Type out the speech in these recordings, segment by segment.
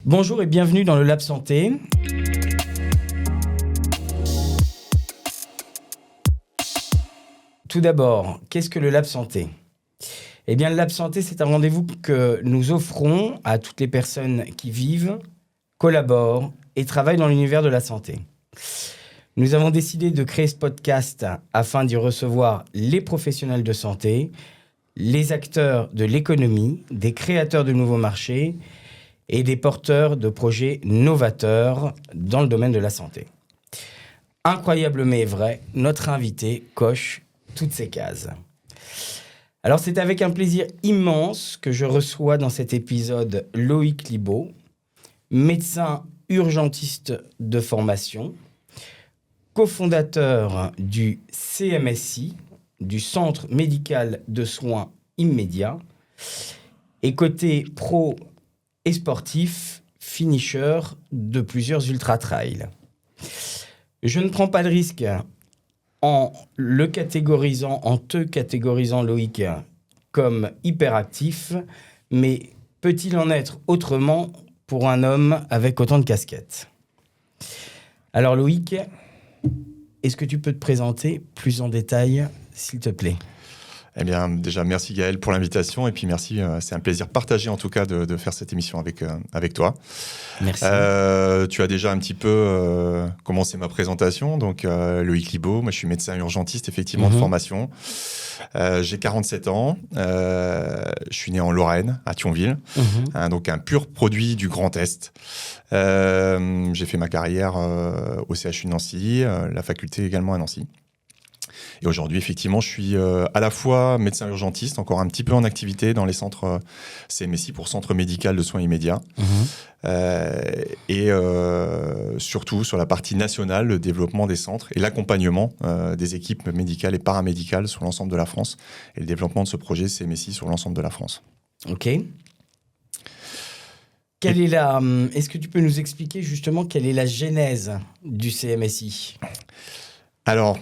Bonjour et bienvenue dans le Lab Santé. Tout d'abord, qu'est-ce que le Lab Santé ? Eh bien, le Lab Santé, c'est un rendez-vous que nous offrons à toutes les personnes qui vivent, collaborent et travaillent dans l'univers de la santé. Nous avons décidé de créer ce podcast afin d'y recevoir les professionnels de santé, les acteurs de l'économie, des créateurs de nouveaux marchés et des porteurs de projets novateurs dans le domaine de la santé. Incroyable mais vrai, notre invité coche toutes ces cases. Alors c'est avec un plaisir immense que je reçois dans cet épisode Loïc Libaud, médecin urgentiste de formation, cofondateur du CMSI, du Centre médical de soins immédiats, et côté pro et sportif, finisher de plusieurs ultra-trails. Je ne prends pas de risque en te catégorisant Loïc comme hyperactif, mais peut-il en être autrement pour un homme avec autant de casquettes ? Alors Loïc, est-ce que tu peux te présenter plus en détail, s'il te plaît ? Eh bien, déjà, merci Gaël pour l'invitation et puis merci, c'est un plaisir partagé en tout cas de faire cette émission avec toi. Merci. Tu as déjà un petit peu commencé ma présentation, donc Loïc Libaud, moi je suis médecin urgentiste effectivement de formation. J'ai 47 ans, je suis né en Lorraine, à Thionville, donc un pur produit du Grand Est. J'ai fait ma carrière au CHU de Nancy, la faculté également à Nancy. Et aujourd'hui, effectivement, je suis à la fois médecin urgentiste, encore un petit peu en activité dans les centres CMSI pour Centre médical de soins immédiats. Et surtout sur la partie nationale, le développement des centres et l'accompagnement des équipes médicales et paramédicales sur l'ensemble de la France et le développement de ce projet CMSI sur l'ensemble de la France. Ok. Est-ce que tu peux nous expliquer justement quelle est la genèse du CMSI ? Alors,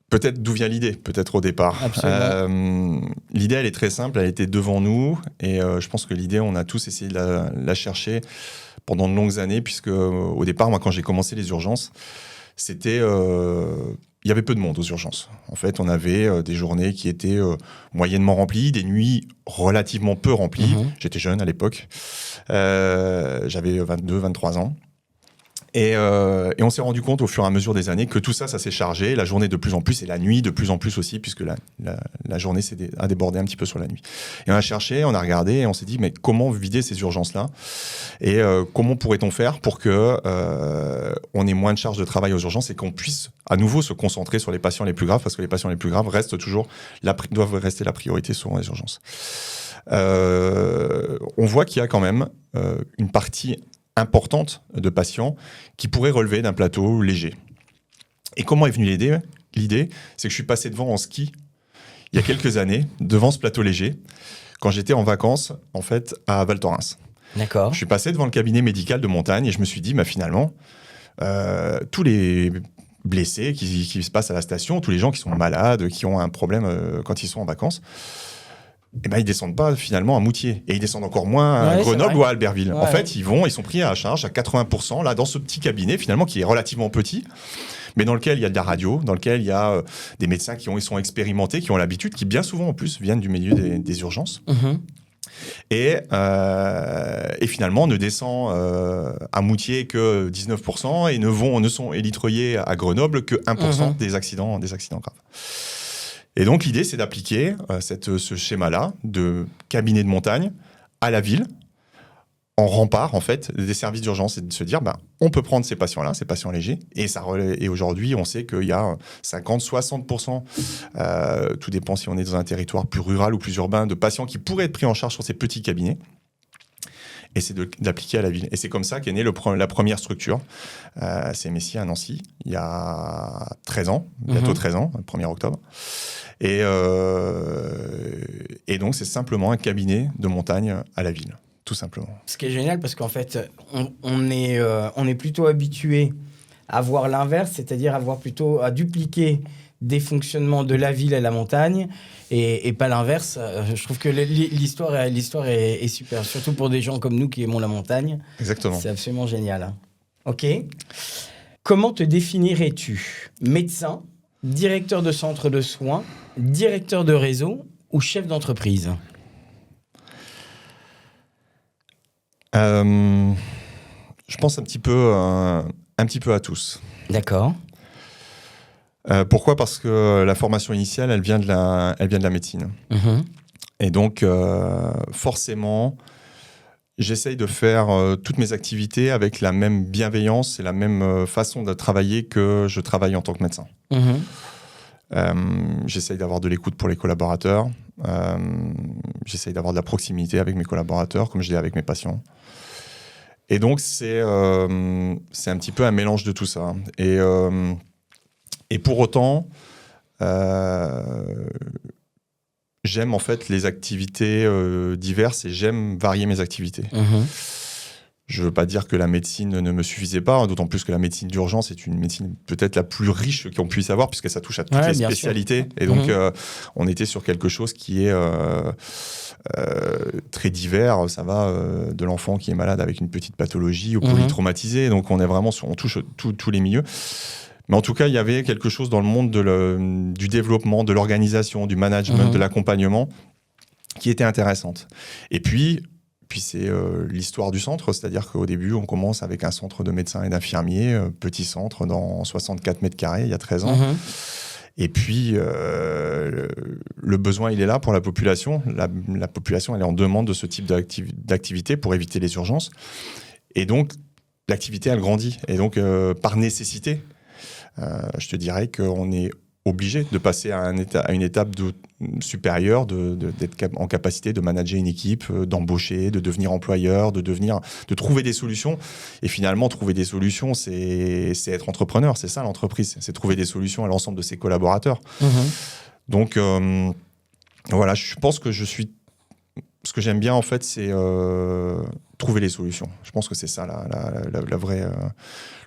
peut-être d'où vient l'idée, peut-être au départ. L'idée, elle est très simple, elle était devant nous. Et je pense que l'idée, on a tous essayé de la chercher pendant de longues années, puisque au départ, moi, quand j'ai commencé les urgences, c'était... il y avait peu de monde aux urgences. En fait, on avait des journées qui étaient moyennement remplies, des nuits relativement peu remplies. J'étais jeune à l'époque. J'avais 22, 23 ans. Et on s'est rendu compte au fur et à mesure des années que tout ça s'est chargé, la journée de plus en plus et la nuit de plus en plus aussi, puisque la journée a débordé un petit peu sur la nuit. Et on a cherché, on a regardé et on s'est dit mais comment vider ces urgences-là ? Et comment pourrait-on faire pour que on ait moins de charges de travail aux urgences et qu'on puisse à nouveau se concentrer sur les patients les plus graves, parce que les patients les plus graves doivent rester la priorité sur les urgences. On voit qu'il y a quand même une partie importante de patients qui pourraient relever d'un plateau léger. Et comment est venue l'idée ? C'est que je suis passé devant en ski il y a quelques années, devant ce plateau léger, quand j'étais en vacances, en fait, à Val Thorens. D'accord. Je suis passé devant le cabinet médical de montagne et je me suis dit, finalement, tous les blessés qui se passent à la station, tous les gens qui sont malades, qui ont un problème quand ils sont en vacances, ils descendent pas finalement à Moutier et ils descendent encore moins à Grenoble ou à Albertville. En fait, ils sont pris à charge à 80% là dans ce petit cabinet finalement qui est relativement petit, mais dans lequel il y a de la radio, dans lequel il y a des médecins ils sont expérimentés, qui ont l'habitude, qui bien souvent en plus viennent du milieu des urgences. Et finalement ne descend à Moutier que 19% et ne sont élitreuillés à Grenoble que 1% des accidents graves. Et donc, l'idée, c'est d'appliquer ce schéma-là de cabinet de montagne à la ville, en rempart, en fait, des services d'urgence, et de se dire, on peut prendre ces patients-là, ces patients légers, et aujourd'hui, on sait qu'il y a 50-60%, tout dépend si on est dans un territoire plus rural ou plus urbain, de patients qui pourraient être pris en charge sur ces petits cabinets. Et c'est d'appliquer à la ville. Et c'est comme ça qu'est née la première structure, CMSI à Nancy, il y a 13 ans, bientôt 13 ans, le 1er octobre. Et donc, c'est simplement un cabinet de montagne à la ville, tout simplement. Ce qui est génial, parce qu'en fait, on est plutôt habitué à voir l'inverse, c'est-à-dire à dupliquer des fonctionnements de la ville à la montagne et pas l'inverse. Je trouve que l'histoire est super, surtout pour des gens comme nous qui aimons la montagne. Exactement. C'est absolument génial. Hein. Ok. Comment te définirais-tu? Médecin, directeur de centre de soins, directeur de réseau ou chef d'entreprise? Je pense un petit peu à tous. D'accord. Pourquoi ? Parce que la formation initiale, elle vient de la médecine. Mhm. Et donc, forcément, j'essaye de faire toutes mes activités avec la même bienveillance et la même façon de travailler que je travaille en tant que médecin. Mhm. J'essaye d'avoir de l'écoute pour les collaborateurs. J'essaye d'avoir de la proximité avec mes collaborateurs, comme je l'ai avec mes patients. Et donc, c'est un petit peu un mélange de tout ça. Et pour autant, j'aime en fait les activités diverses et j'aime varier mes activités. Mhm. Je ne veux pas dire que la médecine ne me suffisait pas, d'autant plus que la médecine d'urgence est une médecine peut-être la plus riche qu'on puisse avoir, puisque ça touche à toutes les spécialités. Sûr. Et donc, on était sur quelque chose qui est très divers. Ça va de l'enfant qui est malade avec une petite pathologie au polytraumatisé. Donc, on est vraiment on touche tous les milieux. Mais en tout cas, il y avait quelque chose dans le monde du développement, de l'organisation, du management, de l'accompagnement qui était intéressante. Et puis c'est l'histoire du centre, c'est-à-dire qu'au début, on commence avec un centre de médecins et d'infirmiers, petit centre dans 64 mètres carrés, il y a 13 ans. Et puis, le besoin, il est là pour la population. La population, elle est en demande de ce type d'activité pour éviter les urgences. Et donc, l'activité, elle grandit. Et donc, par nécessité, je te dirais qu'on est obligé de passer à une étape supérieure, d'être en capacité de manager une équipe, d'embaucher, de devenir employeur, de trouver des solutions. Et finalement, trouver des solutions, c'est être entrepreneur. C'est ça l'entreprise, c'est trouver des solutions à l'ensemble de ses collaborateurs. Donc, voilà, je pense que ce que j'aime bien, en fait, c'est trouver les solutions. Je pense que c'est ça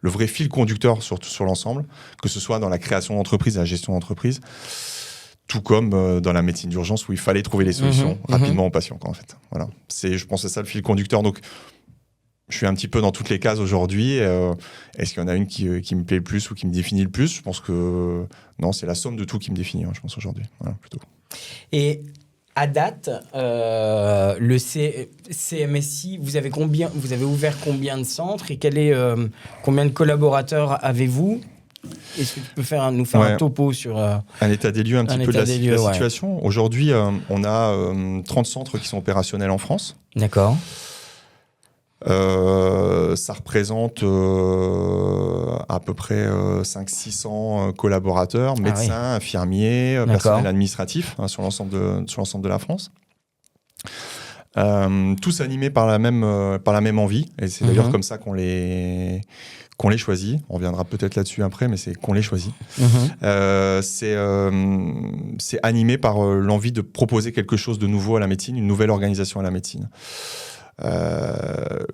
le vrai fil conducteur sur l'ensemble, que ce soit dans la création d'entreprise et la gestion d'entreprise, tout comme dans la médecine d'urgence où il fallait trouver les solutions rapidement aux patients, en fait. Voilà. Je pense que c'est ça le fil conducteur. Donc, je suis un petit peu dans toutes les cases aujourd'hui. Est-ce qu'il y en a une qui me plaît le plus ou qui me définit le plus ? Je pense que non, c'est la somme de tout qui me définit, je pense, aujourd'hui. Voilà, plutôt. Et à date, le CMSI, vous avez ouvert combien de centres et combien de collaborateurs avez-vous ? Est-ce que tu peux nous faire un topo sur un état des lieux un petit peu de la situation ? Aujourd'hui, on a 30 centres qui sont opérationnels en France. D'accord. Ça représente à peu près 500-600 collaborateurs, médecins, infirmiers, personnel administratif sur l'ensemble de la France. Tous animés par la même envie, et c'est d'ailleurs comme ça qu'on les choisit. On reviendra peut-être là-dessus après, mais c'est qu'on les choisit. C'est animé par l'envie de proposer quelque chose de nouveau à la médecine, une nouvelle organisation à la médecine.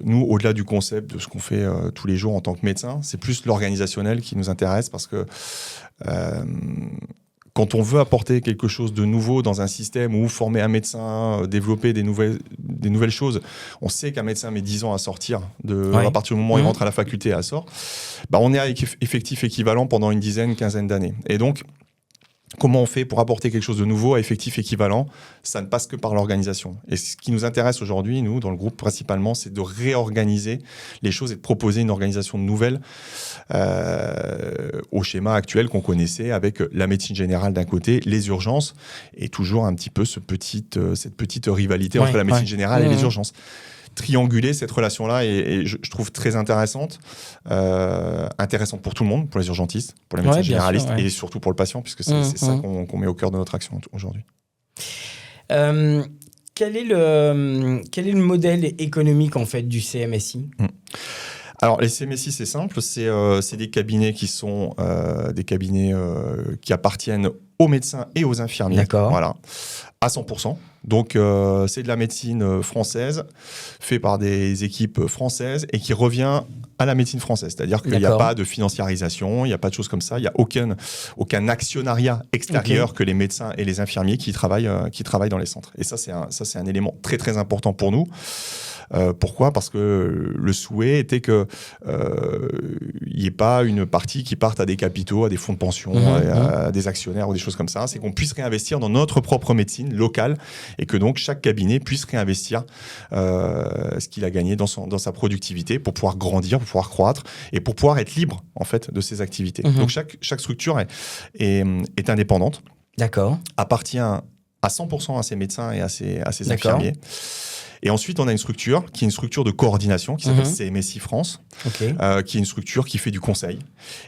Nous, au-delà du concept de ce qu'on fait tous les jours en tant que médecin, c'est plus l'organisationnel qui nous intéresse parce que quand on veut apporter quelque chose de nouveau dans un système ou former un médecin, développer des nouvelles choses, on sait qu'un médecin met 10 ans à sortir, à partir du moment où il rentre à la faculté et à sort, on est avec effectif équivalent pendant une quinzaine d'années. Et donc, comment on fait pour apporter quelque chose de nouveau à effectif équivalent ? Ça ne passe que par l'organisation. Et ce qui nous intéresse aujourd'hui, nous, dans le groupe, principalement, c'est de réorganiser les choses et de proposer une organisation nouvelle au schéma actuel qu'on connaissait avec la médecine générale d'un côté, les urgences, et toujours un petit peu cette petite rivalité entre la médecine générale et les urgences. Trianguler cette relation-là et je trouve très intéressante pour tout le monde, pour les urgentistes, pour les médecins généralistes et surtout pour le patient, puisque c'est ça qu'on met au cœur de notre action aujourd'hui. Quel est le modèle économique en fait du CMSI ? Alors les CMSI, c'est simple, c'est des cabinets qui sont qui appartiennent aux médecins et aux infirmiers. D'accord. Voilà, à 100%. Donc, c'est de la médecine française, fait par des équipes françaises et qui revient à la médecine française. C'est-à-dire qu'il n'y a pas de financiarisation, il n'y a pas de choses comme ça, il n'y a aucun actionnariat extérieur que les médecins et les infirmiers qui travaillent dans les centres. Et ça, c'est un élément très, très important pour nous. Pourquoi ? Parce que le souhait était qu'il n'y ait pas une partie qui parte à des capitaux, à des fonds de pension, à des actionnaires ou des choses comme ça. C'est qu'on puisse réinvestir dans notre propre médecine locale et que donc chaque cabinet puisse réinvestir ce qu'il a gagné dans sa productivité pour pouvoir grandir, pour pouvoir croître et pour pouvoir être libre en fait de ses activités. Donc chaque structure est indépendante. D'accord. Appartient à 100% à ses médecins et à ses infirmiers. Et ensuite, on a une structure qui est une structure de coordination qui s'appelle CMSI France, qui est une structure qui fait du conseil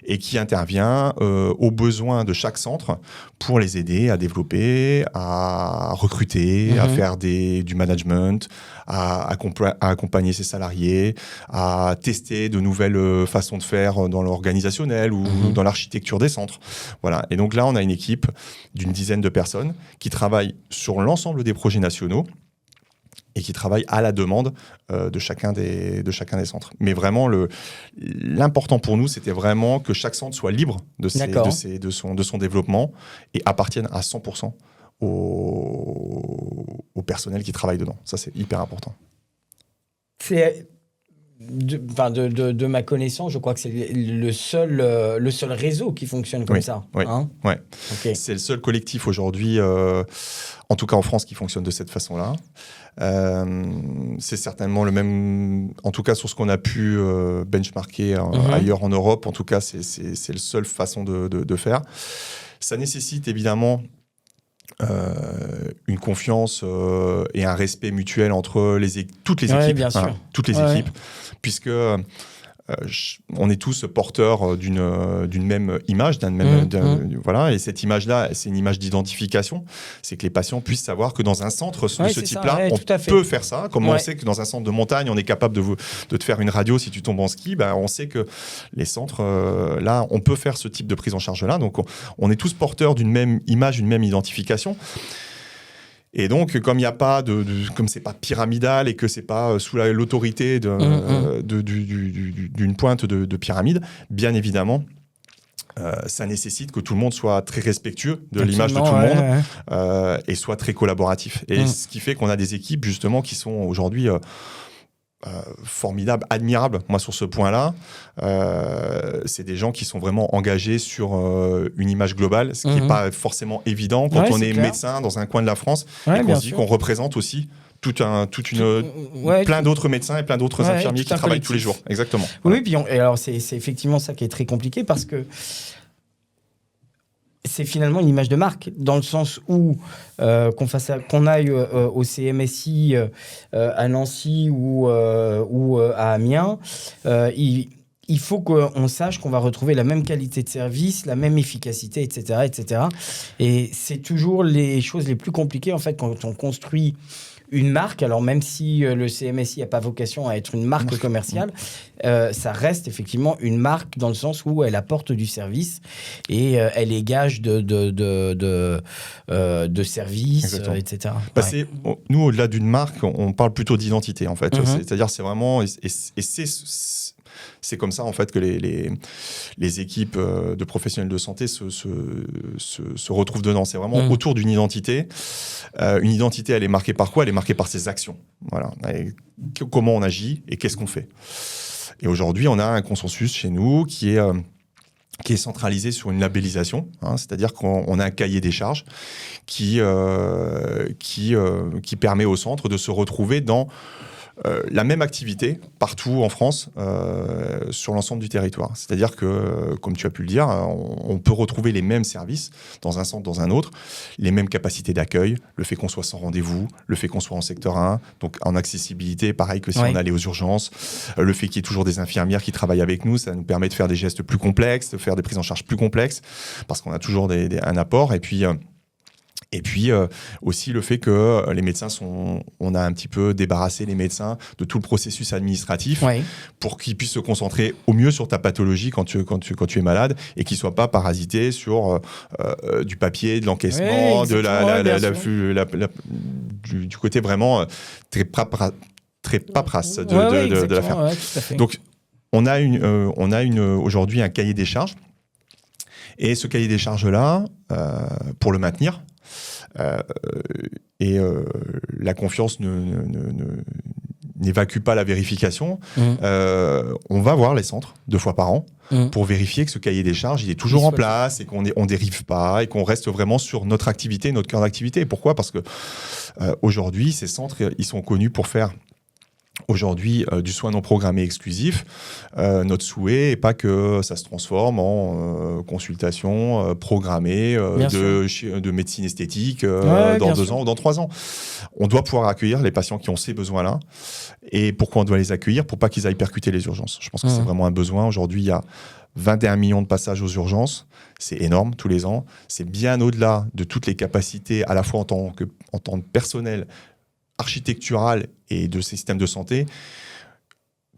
et qui intervient aux besoins de chaque centre pour les aider à développer, à recruter, à faire du management, à accompagner ses salariés, à tester de nouvelles façons de faire dans l'organisationnel ou dans l'architecture des centres. Voilà. Et donc là, on a une équipe d'une dizaine de personnes qui travaillent sur l'ensemble des projets nationaux et qui travaillent à la demande de chacun des centres. Mais vraiment, l'important pour nous, c'était vraiment que chaque centre soit libre de son développement et appartienne à 100% au personnel qui travaille dedans. Ça, c'est hyper important. C'est... De ma connaissance, je crois que c'est le seul réseau qui fonctionne comme ça. Oui, hein ouais. Okay. C'est le seul collectif aujourd'hui, en tout cas en France, qui fonctionne de cette façon-là. C'est certainement le même, en tout cas sur ce qu'on a pu benchmarker ailleurs en Europe, en tout cas c'est la seule façon de faire. Ça nécessite évidemment une confiance et un respect mutuel entre toutes les équipes. Bien sûr. Toutes les équipes, puisque on est tous porteurs d'une même image, voilà, et cette image-là, c'est une image d'identification. C'est que les patients puissent savoir que dans un centre de ce type-là, on peut faire ça. Comme on sait que dans un centre de montagne, on est capable de te faire une radio si tu tombes en ski, on sait que les centres, là, on peut faire ce type de prise en charge-là. Donc, on est tous porteurs d'une même image, d'une même identification. Et donc, comme il n'y a pas comme c'est pas pyramidal et que c'est pas sous l'autorité d'une pointe de pyramide, bien évidemment, ça nécessite que tout le monde soit très respectueux de l'image de tout le monde et soit très collaboratif. Et ce qui fait qu'on a des équipes justement qui sont aujourd'hui formidables, admirables. Moi, sur ce point-là, c'est des gens qui sont vraiment engagés sur une image globale, ce qui n'est pas forcément évident quand on est médecin dans un coin de la France et qu'on se dit qu'on représente aussi plein d'autres médecins et plein d'autres infirmiers qui travaillent tous les jours. Exactement. Oui, puis alors c'est effectivement ça qui est très compliqué parce que c'est finalement une image de marque, dans le sens où qu'on aille au CMSI à Nancy ou à Amiens, il faut qu'on sache qu'on va retrouver la même qualité de service, la même efficacité, etc., etc. Et c'est toujours les choses les plus compliquées, en fait, quand on construit une marque. Alors même si le CMSI n'a pas vocation à être une marque commerciale, ça reste effectivement une marque dans le sens où elle apporte du service et elle est gage de service, etc. Nous, au-delà d'une marque, on parle plutôt d'identité, en fait. C'est-à-dire, c'est vraiment... C'est comme ça, en fait, que les équipes de professionnels de santé se retrouvent dedans. C'est vraiment autour d'une identité. Une identité, elle est marquée par quoi ? Elle est marquée par ses actions. Voilà. Comment on agit et qu'est-ce qu'on fait ? Et aujourd'hui, on a un consensus chez nous qui est centralisé sur une labellisation, c'est-à-dire qu'on a un cahier des charges qui permet au centre de se retrouver dans la même activité partout en France sur l'ensemble du territoire. C'est-à-dire que, comme tu as pu le dire, on peut retrouver les mêmes services dans un centre, dans un autre, les mêmes capacités d'accueil, le fait qu'on soit sans rendez-vous, le fait qu'on soit en secteur 1, donc en accessibilité, pareil que si on allait aux urgences, le fait qu'il y ait toujours des infirmières qui travaillent avec nous, ça nous permet de faire des gestes plus complexes, de faire des prises en charge plus complexes, parce qu'on a toujours un apport, et puis Et puis aussi le fait que les médecins on a un petit peu débarrassé les médecins de tout le processus administratif pour qu'ils puissent se concentrer au mieux sur ta pathologie quand tu es malade et qu'ils ne soient pas parasités sur du papier, de l'encaissement, du côté vraiment très paperasse de l'affaire. Ouais, tout à fait. Donc on a aujourd'hui un cahier des charges et ce cahier des charges-là, pour le maintenir, la confiance n'évacue pas la vérification. On va voir les centres 2 fois par an pour vérifier que ce cahier des charges il est toujours en place et qu'on dérive pas et qu'on reste vraiment sur notre activité, notre cœur d'activité. Pourquoi ? Parce que aujourd'hui, ces centres, ils sont connus pour faire aujourd'hui du soin non programmé exclusif. Notre souhait n'est pas que ça se transforme en consultation programmée de médecine esthétique dans 2 ans ou dans 3 ans. On doit pouvoir accueillir les patients qui ont ces besoins-là. Et pourquoi on doit les accueillir ? Pour pas qu'ils aillent percuter les urgences. Je pense que c'est vraiment un besoin. Aujourd'hui, il y a 21 millions de passages aux urgences. C'est énorme tous les ans. C'est bien au-delà de toutes les capacités, à la fois en tant que personnel, architectural et de ces systèmes de santé.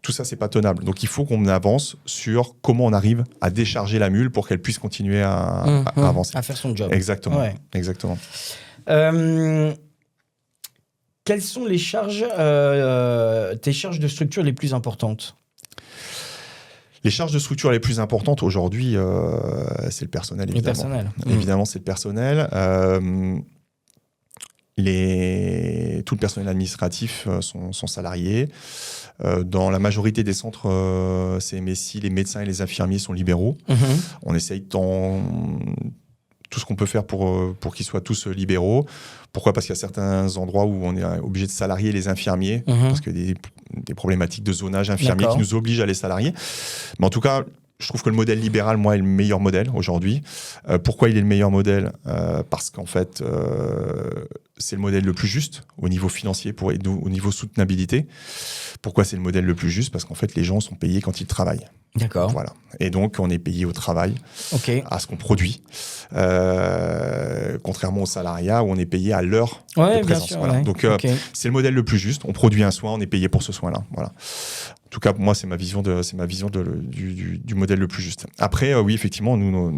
Tout ça, c'est pas tenable. Donc, il faut qu'on avance sur comment on arrive à décharger la mule pour qu'elle puisse continuer à avancer. À faire son job. Exactement. Ouais. Exactement. Quelles sont les charges, tes charges de structure les plus importantes ? Les charges de structure les plus importantes aujourd'hui, c'est le personnel, évidemment. Évidemment, c'est le personnel. Tout le personnel administratif sont salariés. Dans la majorité des centres CMSI, les médecins et les infirmiers sont libéraux. On essaye tout ce qu'on peut faire pour qu'ils soient tous libéraux. Pourquoi ? Parce qu'il y a certains endroits où on est obligé de salarier les infirmiers, parce qu'il y a des problématiques de zonage infirmier qui nous obligent à les salarier. Mais en tout cas, je trouve que le modèle libéral, moi, est le meilleur modèle aujourd'hui. Pourquoi il est le meilleur modèle ? Parce qu'en fait, c'est le modèle le plus juste au niveau financier, au niveau soutenabilité. Pourquoi c'est le modèle le plus juste ? Parce qu'en fait, les gens sont payés quand ils travaillent. D'accord. Voilà. Et donc, on est payé au travail, à ce qu'on produit. Contrairement au salariat où on est payé à l'heure de présence. Bien sûr, voilà. Donc, c'est le modèle le plus juste. On produit un soin, on est payé pour ce soin-là. Voilà. En tout cas, pour moi, c'est ma vision du modèle le plus juste. Après, oui, effectivement, nous,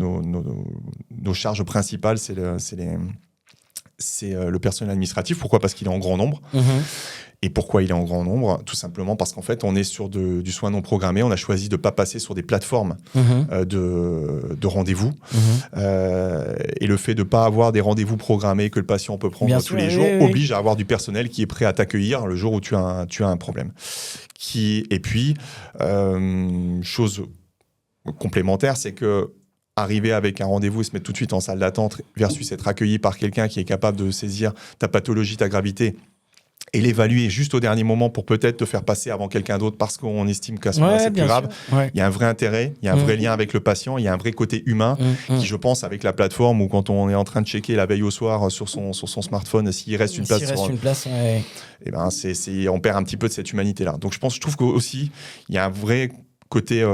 nos charges principales, c'est le personnel administratif. Pourquoi ? Parce qu'il est en grand nombre. Et pourquoi il est en grand nombre ? Tout simplement parce qu'en fait, on est sur du soin non programmé. On a choisi de ne pas passer sur des plateformes de rendez-vous. Et le fait de ne pas avoir des rendez-vous programmés que le patient peut prendre tous les jours oblige à avoir du personnel qui est prêt à t'accueillir le jour où tu as un problème. Et puis, chose complémentaire, c'est que arriver avec un rendez-vous et se mettre tout de suite en salle d'attente versus être accueilli par quelqu'un qui est capable de saisir ta pathologie, ta gravité et l'évaluer juste au dernier moment pour peut-être te faire passer avant quelqu'un d'autre parce qu'on estime qu'à ce moment-là c'est plus grave. Il y a un vrai intérêt, il y a un vrai lien avec le patient, il y a un vrai côté humain qui, je pense, avec la plateforme ou quand on est en train de checker la veille au soir sur son smartphone s'il reste une place, et ben on perd un petit peu de cette humanité-là. Donc je trouve qu'aussi il y a un vrai côté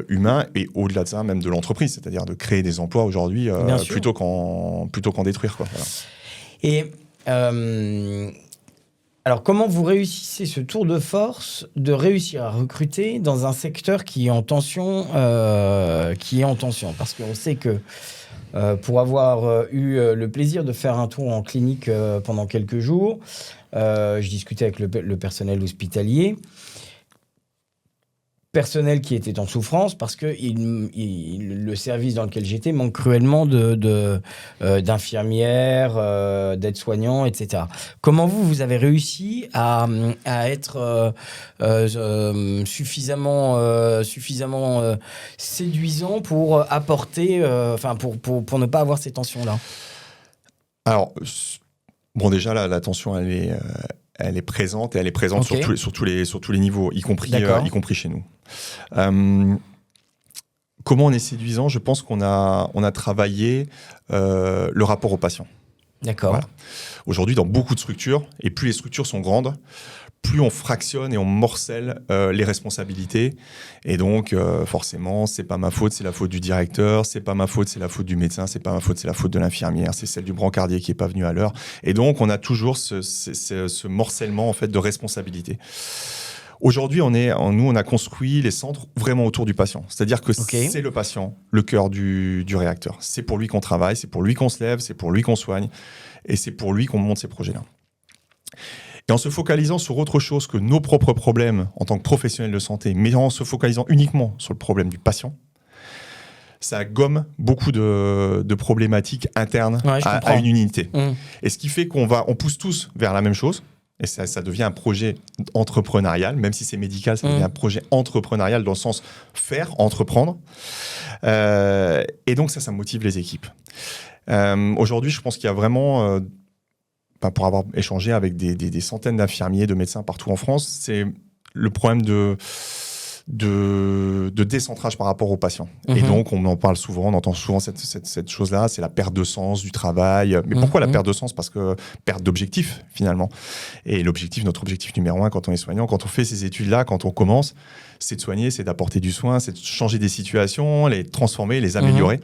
humain et au-delà de ça même de l'entreprise, c'est-à-dire de créer des emplois aujourd'hui plutôt qu'en détruire, quoi. Voilà. Et alors, comment vous réussissez ce tour de force de réussir à recruter dans un secteur qui est en tension, parce qu'on sait que pour avoir eu le plaisir de faire un tour en clinique pendant quelques jours, je discutais avec le personnel hospitalier. Personnel qui était en souffrance parce que le service dans lequel j'étais manque cruellement d'infirmières, d'aides-soignants, etc. Comment vous avez réussi à être suffisamment séduisant pour apporter, pour ne pas avoir ces tensions-là ? Alors, bon, déjà, la tension, elle est présente et elle est présente sur tous les niveaux, y compris chez nous. Comment on est séduisant ? Je pense qu'on a travaillé le rapport au patient. D'accord. Voilà. Aujourd'hui, dans beaucoup de structures, et plus les structures sont grandes, plus on fractionne et on morcelle les responsabilités. Et donc, forcément, c'est pas ma faute, c'est la faute du directeur, c'est pas ma faute, c'est la faute du médecin, c'est pas ma faute, c'est la faute de l'infirmière, c'est celle du brancardier qui est pas venu à l'heure. Et donc, on a toujours ce morcellement en fait de responsabilité. Aujourd'hui, nous, on a construit les centres vraiment autour du patient. C'est-à-dire que c'est le patient, le cœur du réacteur. C'est pour lui qu'on travaille, c'est pour lui qu'on se lève, c'est pour lui qu'on soigne, et c'est pour lui qu'on monte ces projets-là. Et en se focalisant sur autre chose que nos propres problèmes en tant que professionnels de santé, mais en se focalisant uniquement sur le problème du patient, ça gomme beaucoup de problématiques internes à une unité. Et ce qui fait qu'on pousse tous vers la même chose. Et ça devient un projet entrepreneurial, même si c'est médical, ça devient un projet entrepreneurial dans le sens faire, entreprendre. Et donc ça motive les équipes. Aujourd'hui, je pense qu'il y a vraiment, pour avoir échangé avec des centaines d'infirmiers, de médecins partout en France, c'est le problème de décentrage par rapport aux patients. Et donc, on en parle souvent, on entend souvent cette chose-là, c'est la perte de sens du travail. Mais pourquoi la perte de sens ? Parce que perte d'objectif, finalement. Et notre objectif numéro 1 quand on est soignant, quand on fait ces études-là, quand on commence, c'est de soigner, c'est d'apporter du soin, c'est de changer des situations, les transformer, les améliorer.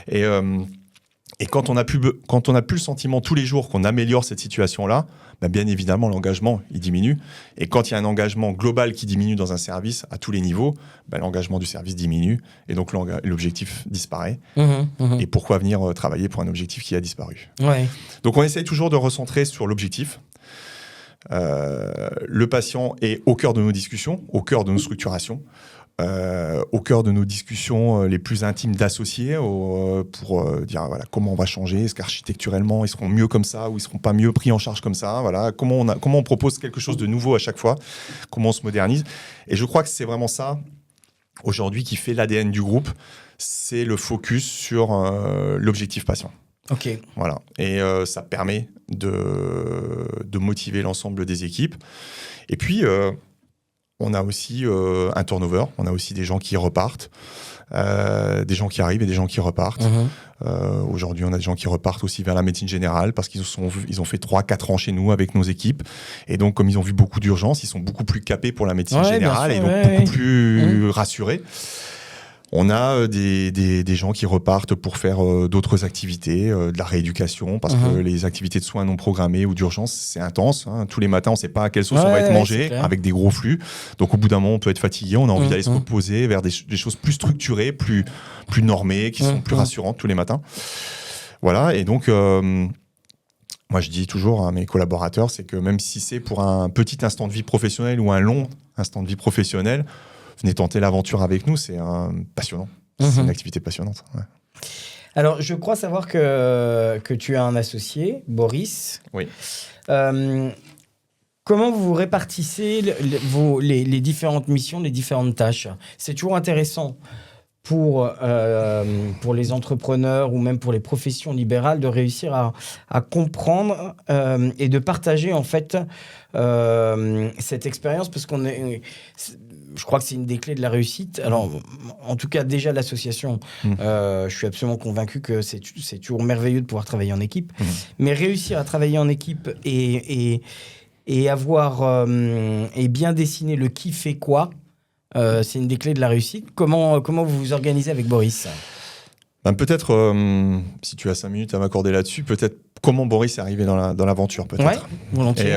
Et quand on n'a plus le sentiment tous les jours qu'on améliore cette situation-là, bien évidemment, l'engagement, il diminue. Et quand il y a un engagement global qui diminue dans un service, à tous les niveaux, l'engagement du service diminue. Et donc, l'objectif disparaît. Et pourquoi venir travailler pour un objectif qui a disparu ? Donc, on essaye toujours de recentrer sur l'objectif. Le patient est au cœur de nos discussions, au cœur de nos structurations. Au cœur de nos discussions les plus intimes d'associés pour dire comment on va changer, est-ce qu'architecturellement ils seront mieux comme ça ou ils seront pas mieux pris en charge comme ça, comment on propose quelque chose de nouveau à chaque fois, comment on se modernise. Et je crois que c'est vraiment ça aujourd'hui qui fait l'ADN du groupe, c'est le focus sur l'objectif patient. Voilà. Et ça permet de motiver l'ensemble des équipes. Et puis on a aussi un turnover, on a aussi des gens qui repartent, des gens qui arrivent et des gens qui repartent. Aujourd'hui, on a des gens qui repartent aussi vers la médecine générale parce qu'ils ont fait 3-4 ans chez nous avec nos équipes. Et donc, comme ils ont vu beaucoup d'urgences, ils sont beaucoup plus capés pour la médecine générale et donc beaucoup plus rassurés. On a des gens qui repartent pour faire d'autres activités, de la rééducation, parce que les activités de soins non programmés ou d'urgence, c'est intense. Tous les matins, on ne sait pas à quelle sauce on va être mangé, avec des gros flux. Donc, au bout d'un moment, on peut être fatigué. On a envie d'aller se reposer vers des choses plus structurées, plus normées, qui sont plus rassurantes tous les matins. Voilà. Et donc, moi, je dis toujours à mes collaborateurs, c'est que même si c'est pour un petit instant de vie professionnel ou un long instant de vie professionnel, venez tenter l'aventure avec nous, c'est passionnant. C'est une activité passionnante. Alors, je crois savoir que tu as un associé, Boris. Oui. Comment vous répartissez les différentes missions, les différentes tâches ? C'est toujours intéressant pour les entrepreneurs ou même pour les professions libérales de réussir à comprendre et de partager en fait cette expérience, parce je crois que c'est une des clés de la réussite. Alors, en tout cas, déjà, l'association, je suis absolument convaincu que c'est toujours merveilleux de pouvoir travailler en équipe. Mais réussir à travailler en équipe et avoir et bien dessiner le qui fait quoi, c'est une des clés de la réussite. Comment vous vous organisez avec Boris ? Peut-être, si tu as 5 minutes à m'accorder là-dessus, peut-être comment Boris est arrivé dans l'aventure, peut-être. Ouais, volontiers. Et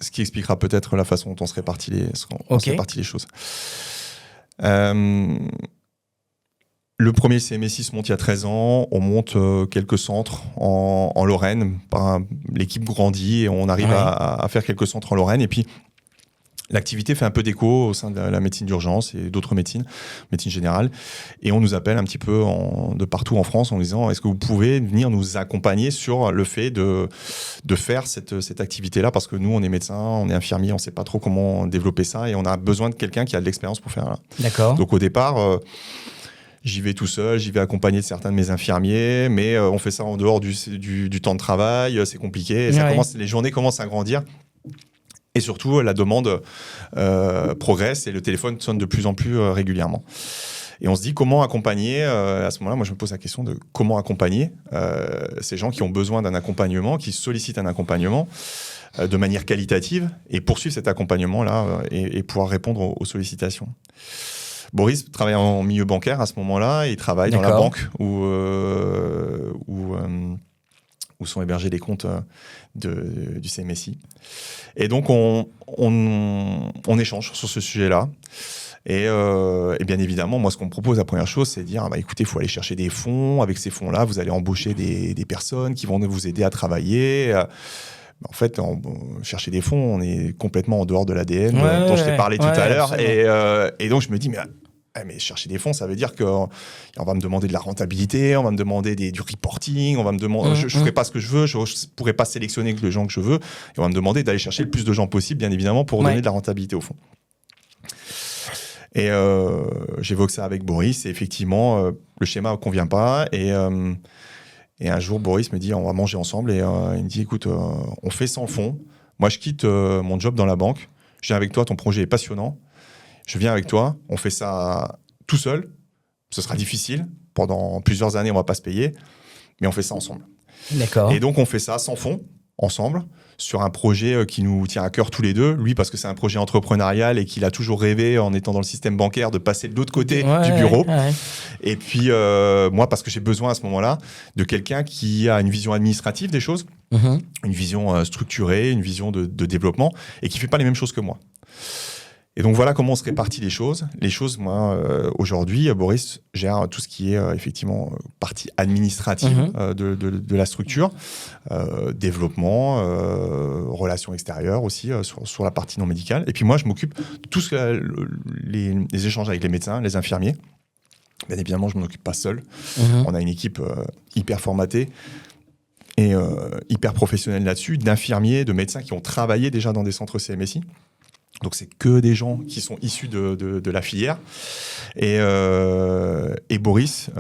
ce qui expliquera peut-être la façon dont on se répartit les choses. Le premier CMSI se monte il y a 13 ans. On monte quelques centres en Lorraine. L'équipe grandit et on arrive à faire quelques centres en Lorraine. Et puis, l'activité fait un peu d'écho au sein de la médecine d'urgence et d'autres médecine générale. Et on nous appelle un petit peu de partout en France en nous disant « Est-ce que vous pouvez venir nous accompagner sur le fait de faire cette activité-là ?» Parce que nous, on est médecins, on est infirmiers, on ne sait pas trop comment développer ça et on a besoin de quelqu'un qui a de l'expérience pour faire ça. D'accord. Donc au départ, j'y vais tout seul, j'y vais accompagné de certains de mes infirmiers, mais on fait ça en dehors du temps de travail, c'est compliqué. Et les journées commencent à grandir. Et surtout, la demande progresse et le téléphone sonne de plus en plus régulièrement. Et on se dit comment accompagner, à ce moment-là, moi je me pose la question de comment accompagner ces gens qui ont besoin d'un accompagnement, qui sollicitent un accompagnement. de manière qualitative et poursuivre cet accompagnement-là et pouvoir répondre aux sollicitations. Boris travaille en milieu bancaire à ce moment-là, il travaille dans la banque où sont hébergés les comptes du CMSI. Et donc, on échange sur ce sujet-là. Et bien évidemment, moi, ce qu'on me propose, la première chose, c'est de dire, écoutez, il faut aller chercher des fonds. Avec ces fonds-là, vous allez embaucher des personnes qui vont vous aider à travailler. En fait, chercher des fonds, on est complètement en dehors de l'ADN dont je t'ai parlé tout à l'heure. Et donc, je me dis, mais chercher des fonds, ça veut dire qu'on va me demander de la rentabilité, on va me demander du reporting, on va me demander, je ne ferai pas ce que je veux, je ne pourrai pas sélectionner les gens que je veux, et on va me demander d'aller chercher le plus de gens possible, bien évidemment, pour donner de la rentabilité au fond. Et j'évoque ça avec Boris, et effectivement, le schéma ne convient pas, et un jour, Boris me dit, on va manger ensemble, et il me dit, écoute, on fait sans fonds, moi je quitte mon job dans la banque, je viens avec toi, ton projet est passionnant, je viens avec toi, on fait ça tout seul, ce sera difficile, pendant plusieurs années on ne va pas se payer, mais on fait ça ensemble. D'accord. Et donc on fait ça sans fonds, ensemble, sur un projet qui nous tient à cœur tous les deux, lui parce que c'est un projet entrepreneurial et qu'il a toujours rêvé en étant dans le système bancaire de passer de l'autre côté du bureau. Et puis moi parce que j'ai besoin à ce moment-là de quelqu'un qui a une vision administrative des choses, une vision structurée, une vision de développement et qui ne fait pas les mêmes choses que moi. Et donc voilà comment on se répartit les choses. Les choses, moi, aujourd'hui, Boris gère tout ce qui est effectivement partie administrative de la structure, développement, relations extérieures aussi sur la partie non médicale. Et puis moi, je m'occupe de tout les échanges avec les médecins, les infirmiers. Bien évidemment, je ne m'en occupe pas seul. On a une équipe hyper formatée et hyper professionnelle là-dessus, d'infirmiers, de médecins qui ont travaillé déjà dans des centres CMSI. Donc, c'est que des gens qui sont issus de la filière. Et Boris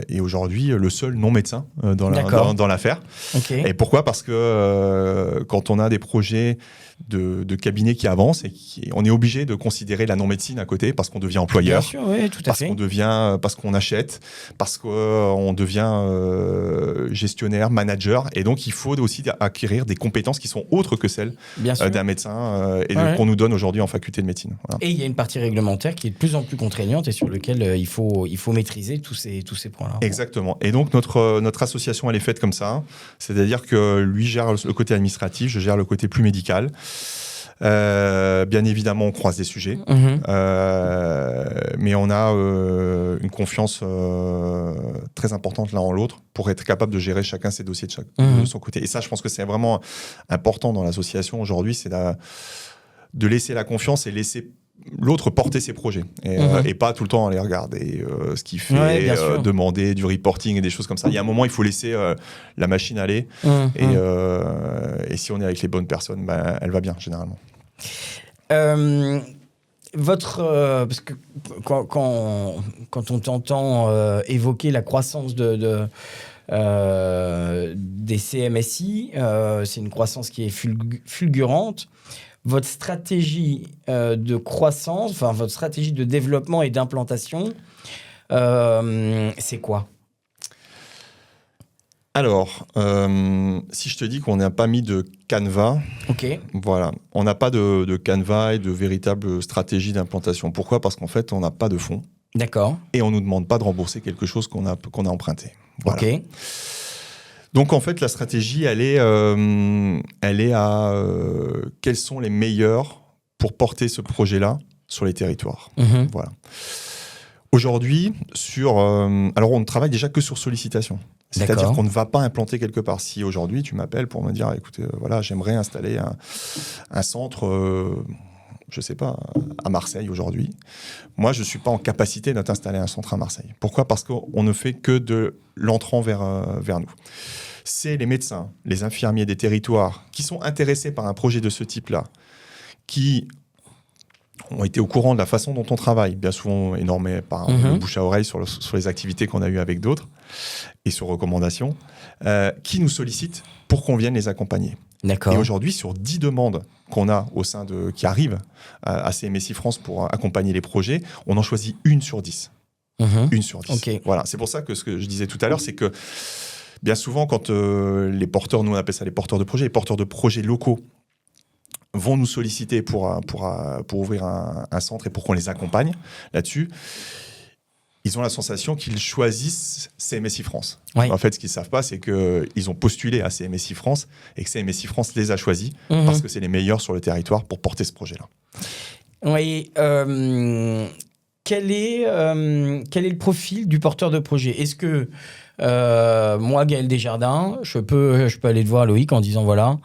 est aujourd'hui le seul non-médecin dans l'affaire. Okay. Et pourquoi ? Parce que quand on a des projets de cabinets qui avancent, on est obligé de considérer la non-médecine à côté parce qu'on devient employeur, bien sûr, oui, tout à fait. Parce qu'on achète, parce qu'on devient gestionnaire, manager. Et donc, il faut aussi acquérir des compétences qui sont autres que celles d'un médecin qu'on nous donne aujourd'hui en faculté de médecine. Voilà. Et il y a une partie réglementaire qui est de plus en plus contraignante et sur laquelle il faut maîtriser tous ces points-là. Exactement. Et donc, notre association, elle est faite comme ça. C'est-à-dire que lui gère le côté administratif, je gère le côté plus médical. Bien évidemment, on croise des sujets, mais on a une confiance très importante l'un en l'autre pour être capable de gérer chacun ses dossiers de son côté. Et ça, je pense que c'est vraiment important dans l'association aujourd'hui, c'est de laisser la confiance et laisser l'autre porter ses projets et pas tout le temps aller regarder ce qu'il fait, demander du reporting et des choses comme ça. Il y a un moment, il faut laisser la machine aller et si on est avec les bonnes personnes, elle va bien généralement. Parce que quand on t'entend évoquer la croissance des CMSI, c'est une croissance qui est fulgurante. Votre stratégie de croissance, enfin votre stratégie de développement et d'implantation, c'est quoi ? Alors, si je te dis qu'on n'a pas mis de canevas, voilà, on n'a pas de canevas et de véritable stratégie d'implantation. Pourquoi ? Parce qu'en fait, on n'a pas de fonds. D'accord. Et on ne nous demande pas de rembourser quelque chose qu'on a emprunté. Voilà. Ok. Donc, en fait, la stratégie, elle est à quels sont les meilleurs pour porter ce projet-là sur les territoires. Voilà. Aujourd'hui, alors on ne travaille déjà que sur sollicitation. C'est-à-dire qu'on ne va pas implanter quelque part. Si aujourd'hui, tu m'appelles pour me dire, écoutez, voilà, j'aimerais installer un centre, je ne sais pas, à Marseille aujourd'hui. Moi, je ne suis pas en capacité de t'installer un centre à Marseille. Pourquoi ? Parce qu'on ne fait que de l'entrant vers nous. C'est les médecins, les infirmiers des territoires qui sont intéressés par un projet de ce type-là, qui ont été au courant de la façon dont on travaille, bien souvent énormément par le bouche à oreille sur les activités qu'on a eues avec d'autres et sur recommandation, qui nous sollicitent pour qu'on vienne les accompagner. D'accord. Et aujourd'hui, sur 10 demandes qu'on a qui arrivent à CMSI France pour accompagner les projets, on en choisit une sur 10. Une sur 10. Okay. Voilà. C'est pour ça que ce que je disais tout à l'heure, c'est que bien souvent, quand les porteurs, nous on appelle ça les porteurs de projets locaux, vont nous solliciter pour ouvrir un centre et pour qu'on les accompagne là-dessus, ils ont la sensation qu'ils choisissent CMSI France. Oui. En fait, ce qu'ils ne savent pas, c'est qu'ils ont postulé à CMSI France et que CMSI France les a choisis parce que c'est les meilleurs sur le territoire pour porter ce projet-là. Oui. Quel est le profil du porteur de projet ? Est-ce que moi, Gaël Desjardins, je peux aller te voir, Loïc, en disant voilà,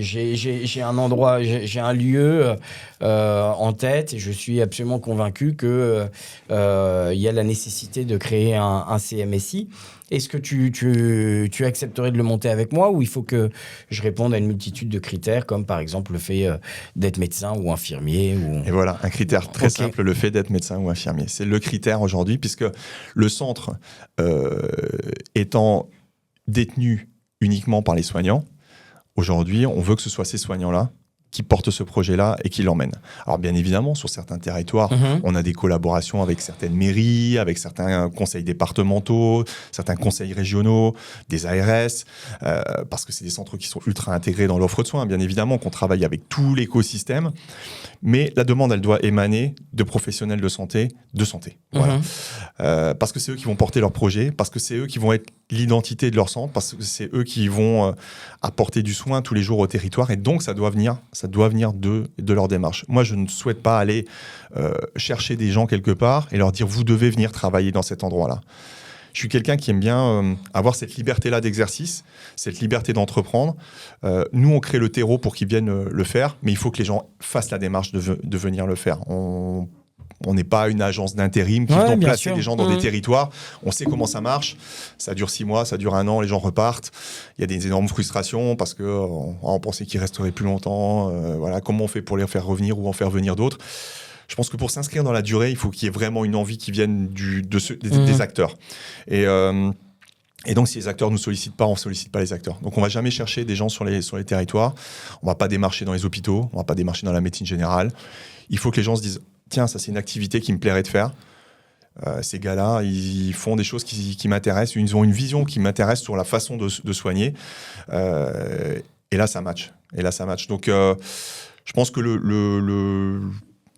j'ai un endroit, j'ai un lieu en tête et je suis absolument convaincu qu'il y a la nécessité de créer un CMSI. Est-ce que tu accepterais de le monter avec moi ou il faut que je réponde à une multitude de critères comme par exemple le fait d'être médecin ou infirmier Et voilà, un critère très simple, le fait d'être médecin ou infirmier. C'est le critère aujourd'hui puisque le centre étant détenu uniquement par les soignants, aujourd'hui, on veut que ce soit ces soignants-là qui portent ce projet-là et qui l'emmènent. Alors bien évidemment, sur certains territoires, on a des collaborations avec certaines mairies, avec certains conseils départementaux, certains conseils régionaux, des ARS, parce que c'est des centres qui sont ultra intégrés dans l'offre de soins. Bien évidemment qu'on travaille avec tout l'écosystème, mais la demande, elle doit émaner de professionnels de santé. Voilà. Parce que c'est eux qui vont porter leur projet, parce que c'est eux qui vont être l'identité de leur centre, parce que c'est eux qui vont apporter du soin tous les jours au territoire, et donc ça doit venir de leur démarche. Moi, je ne souhaite pas aller chercher des gens quelque part et leur dire « vous devez venir travailler dans cet endroit-là ». Je suis quelqu'un qui aime bien avoir cette liberté-là d'exercice, cette liberté d'entreprendre. Nous, on crée le terreau pour qu'ils viennent le faire, mais il faut que les gens fassent la démarche de venir le faire. On n'est pas une agence d'intérim qui vient placer des gens dans des territoires. On sait comment ça marche. Ça dure 6 mois, ça dure 1 an, les gens repartent. Il y a des énormes frustrations parce qu'on pensait qu'ils resteraient plus longtemps. Voilà, comment on fait pour les faire revenir ou en faire venir d'autres ? Je pense que pour s'inscrire dans la durée, il faut qu'il y ait vraiment une envie qui vienne des acteurs. Et donc, si les acteurs ne nous sollicitent pas, on ne sollicite pas les acteurs. Donc, on ne va jamais chercher des gens sur les territoires. On ne va pas démarcher dans les hôpitaux. On ne va pas démarcher dans la médecine générale. Il faut que les gens se disent « Tiens, ça, c'est une activité qui me plairait de faire. » Ces gars-là, ils font des choses qui m'intéressent. Ils ont une vision qui m'intéresse sur la façon de soigner. Et là, ça match. Donc, je pense que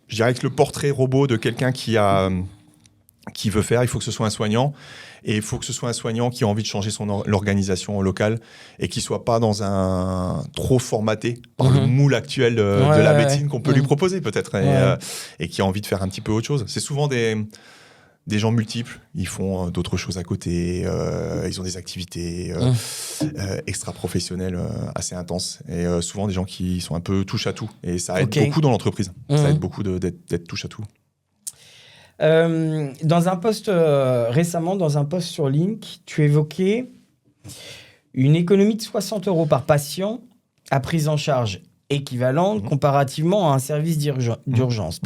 je dirais que le portrait robot de quelqu'un qui veut faire, il faut que ce soit un soignant. Et il faut que ce soit un soignant qui a envie de changer l'organisation locale et qui ne soit pas trop formaté par le moule actuel de la médecine qu'on peut lui proposer peut-être et qui a envie de faire un petit peu autre chose. C'est souvent des gens multiples. Ils font d'autres choses à côté. Ils ont des activités extra-professionnelles assez intenses. Et souvent des gens qui sont un peu touche-à-tout. Et ça aide beaucoup dans l'entreprise. Ça aide beaucoup d'être touche-à-tout. Dans un post récemment, dans un post sur Link, tu évoquais une économie de 60 € par patient à prise en charge équivalente comparativement à un service d'urgence.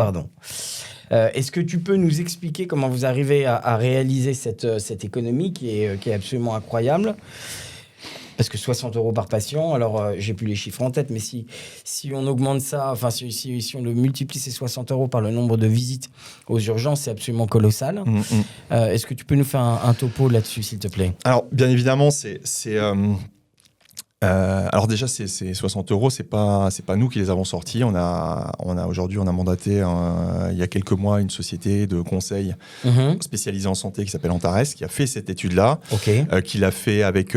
Est-ce que tu peux nous expliquer comment vous arrivez à réaliser cette économie qui est absolument incroyable ? Parce que 60 € par patient, alors j'ai plus les chiffres en tête, mais si on augmente ça, enfin si on le multiplie ces 60 € par le nombre de visites aux urgences, c'est absolument colossal. Est-ce que tu peux nous faire un topo là-dessus, s'il te plaît ? Alors, bien évidemment, alors déjà, ces 60 €, c'est pas nous qui les avons sortis. Aujourd'hui, on a mandaté il y a quelques mois une société de conseil spécialisée en santé qui s'appelle Antares, qui a fait cette étude-là, qui l'a fait avec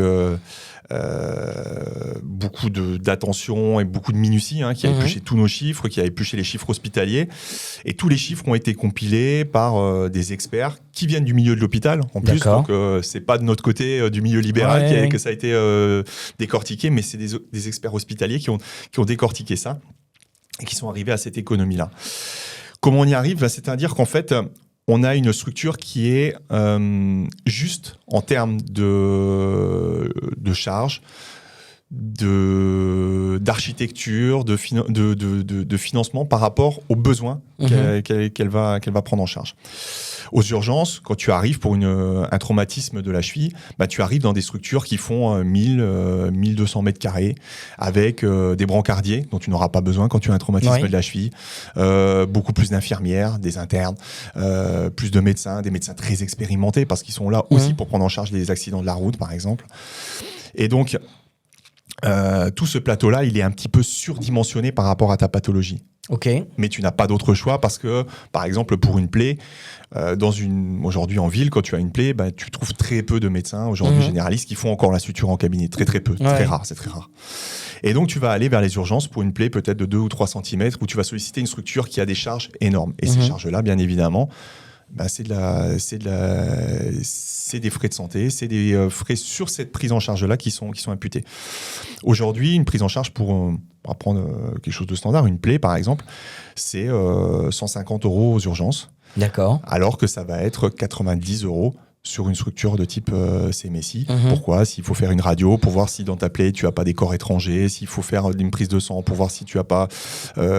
beaucoup d'attention et beaucoup de minutie, qui a épluché tous nos chiffres, qui a épluché les chiffres hospitaliers. Et tous les chiffres ont été compilés par des experts qui viennent du milieu de l'hôpital, en plus. Donc, c'est pas de notre côté du milieu libéral que ça a été décortiqué, mais c'est des experts hospitaliers qui ont décortiqué ça et qui sont arrivés à cette économie-là. Comment on y arrive ? C'est-à-dire qu'en fait, on a une structure qui est juste en termes de charges, d'architecture, de financement par rapport aux besoins qu'elle va prendre en charge. Aux urgences, quand tu arrives pour un traumatisme de la cheville, tu arrives dans des structures qui font 1200 mètres carrés avec des brancardiers dont tu n'auras pas besoin quand tu as un traumatisme de la cheville, beaucoup plus d'infirmières, des internes, plus de médecins, des médecins très expérimentés parce qu'ils sont là aussi pour prendre en charge les accidents de la route, par exemple. Et donc, tout ce plateau-là, il est un petit peu surdimensionné par rapport à ta pathologie. Okay. Mais tu n'as pas d'autre choix parce que, par exemple, pour une plaie, aujourd'hui en ville, quand tu as une plaie, tu trouves très peu de médecins aujourd'hui généralistes qui font encore la suture en cabinet. Très très peu, très rare, c'est très rare. Et donc tu vas aller vers les urgences pour une plaie peut-être de 2 ou 3 cm où tu vas solliciter une structure qui a des charges énormes. Et ces charges-là, bien évidemment, c'est des frais de santé, c'est des frais sur cette prise en charge-là qui sont imputés. Aujourd'hui, une prise en charge pour prendre quelque chose de standard, une plaie par exemple, c'est 150 € aux urgences. D'accord. Alors que ça va être 90 € sur une structure de type CMSI. Pourquoi ? S'il faut faire une radio pour voir si dans ta plaie tu n'as pas des corps étrangers, s'il faut faire une prise de sang pour voir si tu as pas,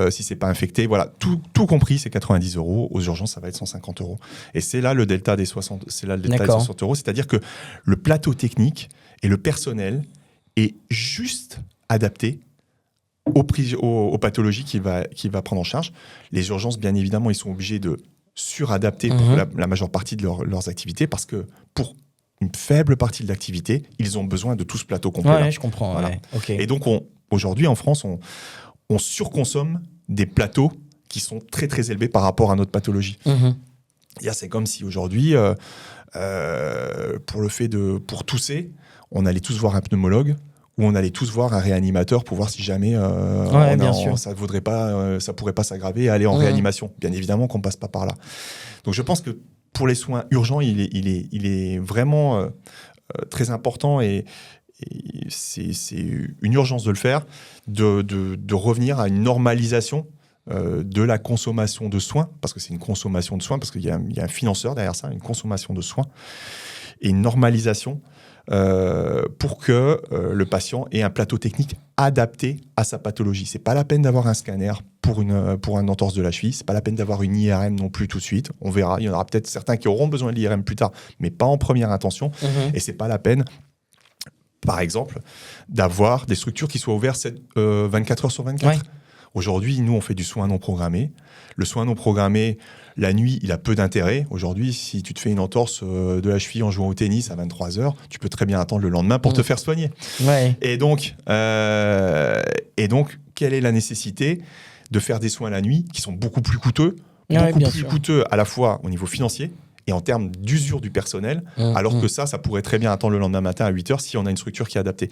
si c'est pas infecté, voilà, tout compris, c'est 90 €. Aux urgences, ça va être 150 €. Et c'est là le delta des 60, c'est là le delta des 60 €. C'est-à-dire que le plateau technique et le personnel est juste adapté aux pathologies qu'il va prendre en charge. Les urgences, bien évidemment, ils sont obligés de suradapter pour la majeure partie de leurs activités parce que pour une faible partie de l'activité, ils ont besoin de tout ce plateau complet. Ouais, je comprends. Voilà. Ouais. Okay. Et donc, aujourd'hui, en France, on surconsomme des plateaux qui sont très, très élevés par rapport à notre pathologie. C'est comme si aujourd'hui, pour tousser, on allait tous voir un pneumologue où on allait tous voir un réanimateur pour voir si jamais ça pourrait pas s'aggraver et aller en réanimation. Bien évidemment qu'on passe pas par là. Donc je pense que pour les soins urgents, il est vraiment très important et c'est une urgence de le faire, de revenir à une normalisation de la consommation de soins, parce que c'est une consommation de soins, parce qu'il y a un financeur derrière ça, une consommation de soins et une normalisation pour que le patient ait un plateau technique adapté à sa pathologie. C'est pas la peine d'avoir un scanner pour un entorse de la cheville, c'est pas la peine d'avoir une IRM non plus tout de suite. On verra, il y en aura peut-être certains qui auront besoin de l'IRM plus tard, mais pas en première intention. Et c'est pas la peine, par exemple, d'avoir des structures qui soient ouvertes 24 heures sur 24. Aujourd'hui, nous, on fait du soin non programmé. Le soin non programmé, la nuit, il a peu d'intérêt. Aujourd'hui, si tu te fais une entorse de la cheville en jouant au tennis à 23h, tu peux très bien attendre le lendemain pour te faire soigner. Et donc, quelle est la nécessité de faire des soins la nuit qui sont beaucoup plus coûteux, coûteux à la fois au niveau financier et en termes d'usure du personnel, alors que ça pourrait très bien attendre le lendemain matin à 8h si on a une structure qui est adaptée.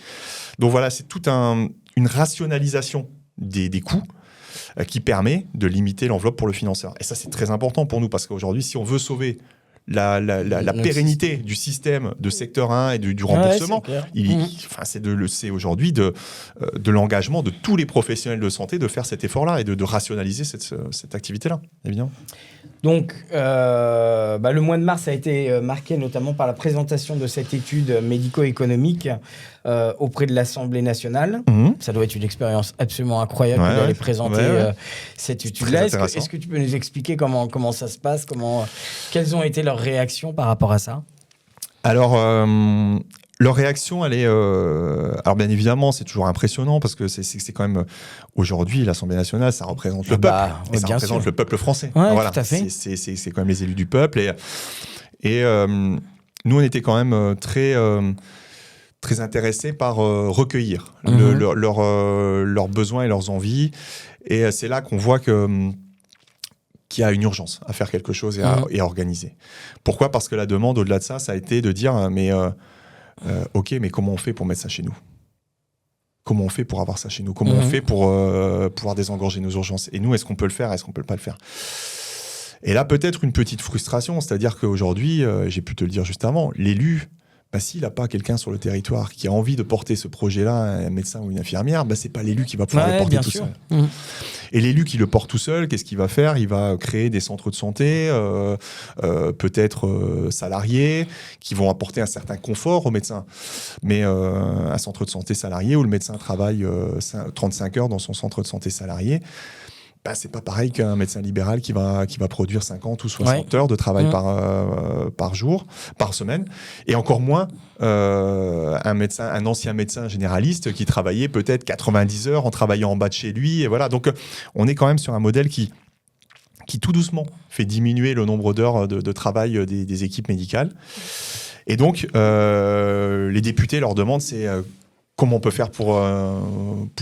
Donc voilà, c'est toute une rationalisation des coûts qui permet de limiter l'enveloppe pour le financeur. Et ça, c'est très important pour nous, parce qu'aujourd'hui, si on veut sauver la pérennité du système de secteur 1 et du remboursement, c'est aujourd'hui de l'engagement de tous les professionnels de santé de faire cet effort-là et de rationaliser cette activité-là, évidemment. Donc, le mois de mars a été marqué notamment par la présentation de cette étude médico-économique auprès de l'Assemblée nationale. Ça doit être une expérience absolument incroyable d'aller présenter cette étude-là. Est-ce que tu peux nous expliquer comment ça se passe, quelles ont été leurs réactions par rapport à ça ? Alors, leur réaction, elle est... alors, bien évidemment, c'est toujours impressionnant parce que c'est quand même... Aujourd'hui, l'Assemblée nationale, ça représente le peuple. Et ça représente le peuple français. Tout à fait. C'est quand même les élus du peuple. Et nous, on était quand même très intéressés par recueillir leurs besoins et leurs envies. Et c'est là qu'on voit qu'il y a une urgence à faire quelque chose et à organiser. Pourquoi ? Parce que la demande, au-delà de ça, ça a été de dire ok, mais comment on fait pour mettre ça chez nous ? Comment on fait pour avoir ça chez nous ? Comment on fait pour pouvoir désengorger nos urgences ? Et nous, est-ce qu'on peut le faire ? Est-ce qu'on peut pas le faire ? Et là, peut-être une petite frustration, c'est-à-dire qu'aujourd'hui, j'ai pu te le dire juste avant, l'élu, s'il n'a pas quelqu'un sur le territoire qui a envie de porter ce projet-là, un médecin ou une infirmière, c'est pas l'élu qui va pouvoir le porter tout seul. Et l'élu qui le porte tout seul, qu'est-ce qu'il va faire ? Il va créer des centres de santé, peut-être salariés, qui vont apporter un certain confort aux médecins. Mais un centre de santé salarié où le médecin travaille 35 heures dans son centre de santé salarié, c'est pas pareil qu'un médecin libéral qui va produire 50 ou 60 heures de travail par jour, par semaine, et encore moins un ancien médecin généraliste qui travaillait peut-être 90 heures en travaillant en bas de chez lui, et voilà. Donc on est quand même sur un modèle qui tout doucement fait diminuer le nombre d'heures de travail des équipes médicales. Et donc les députés, leur demande, c'est comment on peut faire pour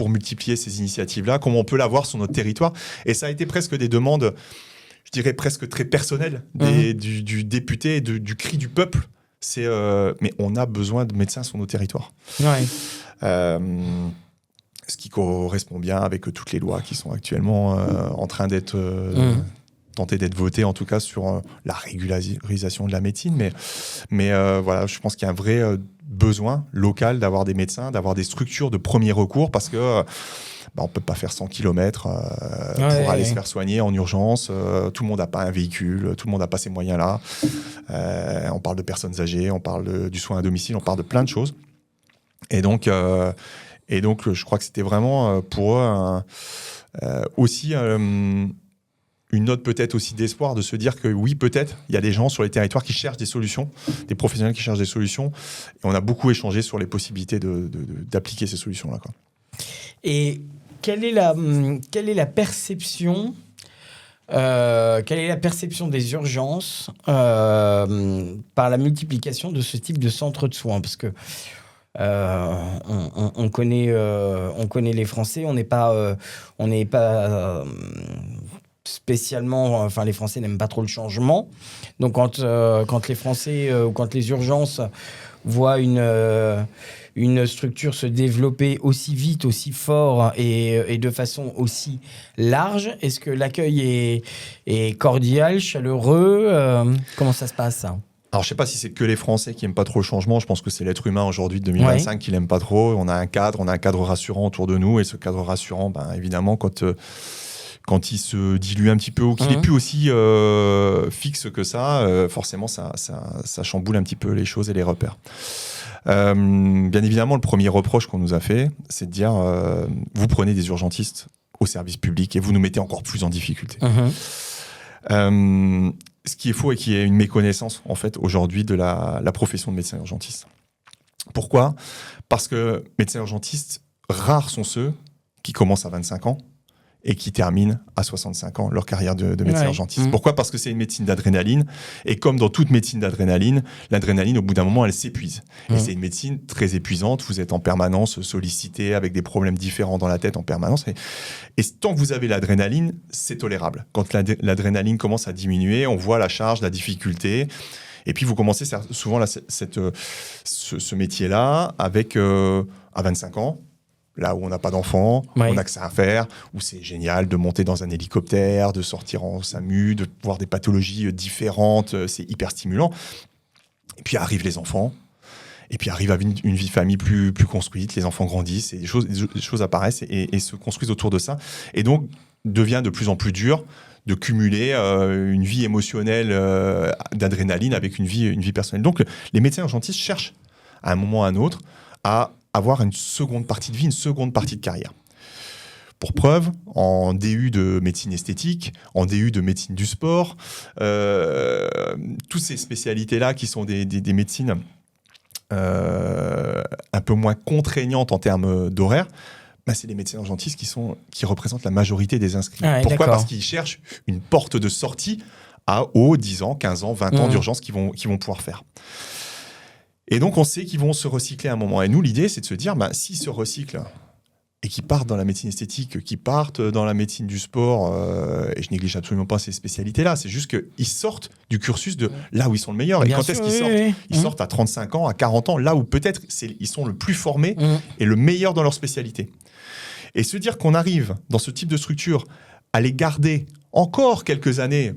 multiplier ces initiatives-là, comment on peut l'avoir sur notre territoire. Et ça a été presque des demandes, je dirais presque très personnelles, du député, du cri du peuple. C'est mais on a besoin de médecins sur nos territoires. Ouais. Ce qui correspond bien avec toutes les lois qui sont actuellement en train d'être tentées d'être votées, en tout cas sur la régularisation de la médecine. Mais voilà, je pense qu'il y a un vrai besoin local d'avoir des médecins, d'avoir des structures de premier recours, parce que on ne peut pas faire 100 km pour aller se faire soigner en urgence. Tout le monde n'a pas un véhicule, tout le monde n'a pas ces moyens-là. On parle de personnes âgées, on parle du soin à domicile, on parle de plein de choses. Et donc je crois que c'était vraiment pour eux aussi une note peut-être aussi d'espoir, de se dire que oui, peut-être, il y a des gens sur les territoires qui cherchent des solutions, des professionnels qui cherchent des solutions. Et on a beaucoup échangé sur les possibilités d'appliquer ces solutions-là, quoi. Et quelle est la perception des urgences par la multiplication de ce type de centres de soins ? Parce que on connaît les Français, on n'est pas spécialement, enfin les Français n'aiment pas trop le changement. Donc quand les Français ou quand les urgences voient une structure se développer aussi vite, aussi fort et de façon aussi large, est-ce que l'accueil est cordial, chaleureux ? Comment ça se passe ? Alors, je ne sais pas si c'est que les Français qui n'aiment pas trop le changement. Je pense que c'est l'être humain aujourd'hui de 2025 qui l'aime pas trop. On a un cadre rassurant autour de nous. Et ce cadre rassurant, évidemment, quand il se dilue un petit peu ou qu'il n'est plus aussi fixe que ça, forcément, ça chamboule un petit peu les choses et les repères. Bien évidemment, le premier reproche qu'on nous a fait, c'est de dire vous prenez des urgentistes au service public et vous nous mettez encore plus en difficulté. Ce qui est faux et qui est une méconnaissance en fait aujourd'hui de la profession de médecin urgentiste. Pourquoi ? Parce que médecin urgentiste, rares sont ceux qui commencent à 25 ans et qui terminent à 65 ans leur carrière de médecin urgentiste. Pourquoi ? Parce que c'est une médecine d'adrénaline, et comme dans toute médecine d'adrénaline, l'adrénaline, au bout d'un moment, elle s'épuise. Et c'est une médecine très épuisante, vous êtes en permanence sollicité avec des problèmes différents dans la tête en permanence, et tant que vous avez l'adrénaline, c'est tolérable. Quand l'adrénaline commence à diminuer, on voit la charge, la difficulté, et puis vous commencez souvent ce métier-là avec, à 25 ans, là où on n'a pas d'enfants, on n'a que ça à faire, où c'est génial de monter dans un hélicoptère, de sortir en SAMU, de voir des pathologies différentes, c'est hyper stimulant. Et puis arrivent les enfants, et puis arrive une vie de famille plus construite, les enfants grandissent, et des choses apparaissent et se construisent autour de ça. Et donc, devient de plus en plus dur de cumuler une vie émotionnelle d'adrénaline avec une vie personnelle. Donc, les médecins urgentistes cherchent, à un moment ou à un autre, à avoir une seconde partie de vie, une seconde partie de carrière. Pour preuve, en DU de médecine esthétique, en DU de médecine du sport, toutes ces spécialités-là qui sont des médecines un peu moins contraignantes en termes d'horaire, c'est les médecins urgentistes qui représentent la majorité des inscrits. Pourquoi ? Parce qu'ils cherchent une porte de sortie aux 10 ans, 15 ans, 20 ans d'urgence qu'ils vont pouvoir faire. Et donc, on sait qu'ils vont se recycler à un moment. Et nous, l'idée, c'est de se dire, s'ils se recyclent et qu'ils partent dans la médecine esthétique, qu'ils partent dans la médecine du sport, et je néglige absolument pas ces spécialités-là, c'est juste qu'ils sortent du cursus de là où ils sont le meilleur. Et quand est-ce qu'ils sortent ? Ils sortent à 35 ans, à 40 ans, là où peut-être ils sont le plus formés et le meilleur dans leur spécialité. Et se dire qu'on arrive, dans ce type de structure, à les garder encore quelques années,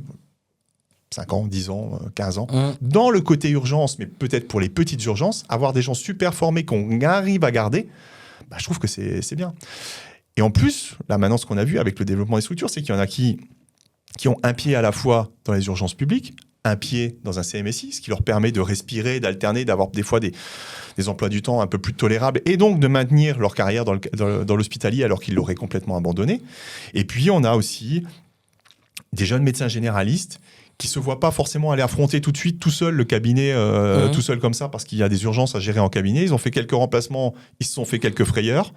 5 ans, 10 ans, 15 ans. Dans le côté urgence, mais peut-être pour les petites urgences, avoir des gens super formés qu'on arrive à garder, je trouve que c'est bien. Et en plus, là maintenant, ce qu'on a vu avec le développement des structures, c'est qu'il y en a qui ont un pied à la fois dans les urgences publiques, un pied dans un CMSI, ce qui leur permet de respirer, d'alterner, d'avoir des fois des emplois du temps un peu plus tolérables et donc de maintenir leur carrière dans l'hospitalier alors qu'ils l'auraient complètement abandonné. Et puis, on a aussi des jeunes médecins généralistes qui ne se voient pas forcément aller affronter tout de suite tout seul le cabinet, tout seul comme ça, parce qu'il y a des urgences à gérer en cabinet. Ils ont fait quelques remplacements, ils se sont fait quelques frayeurs.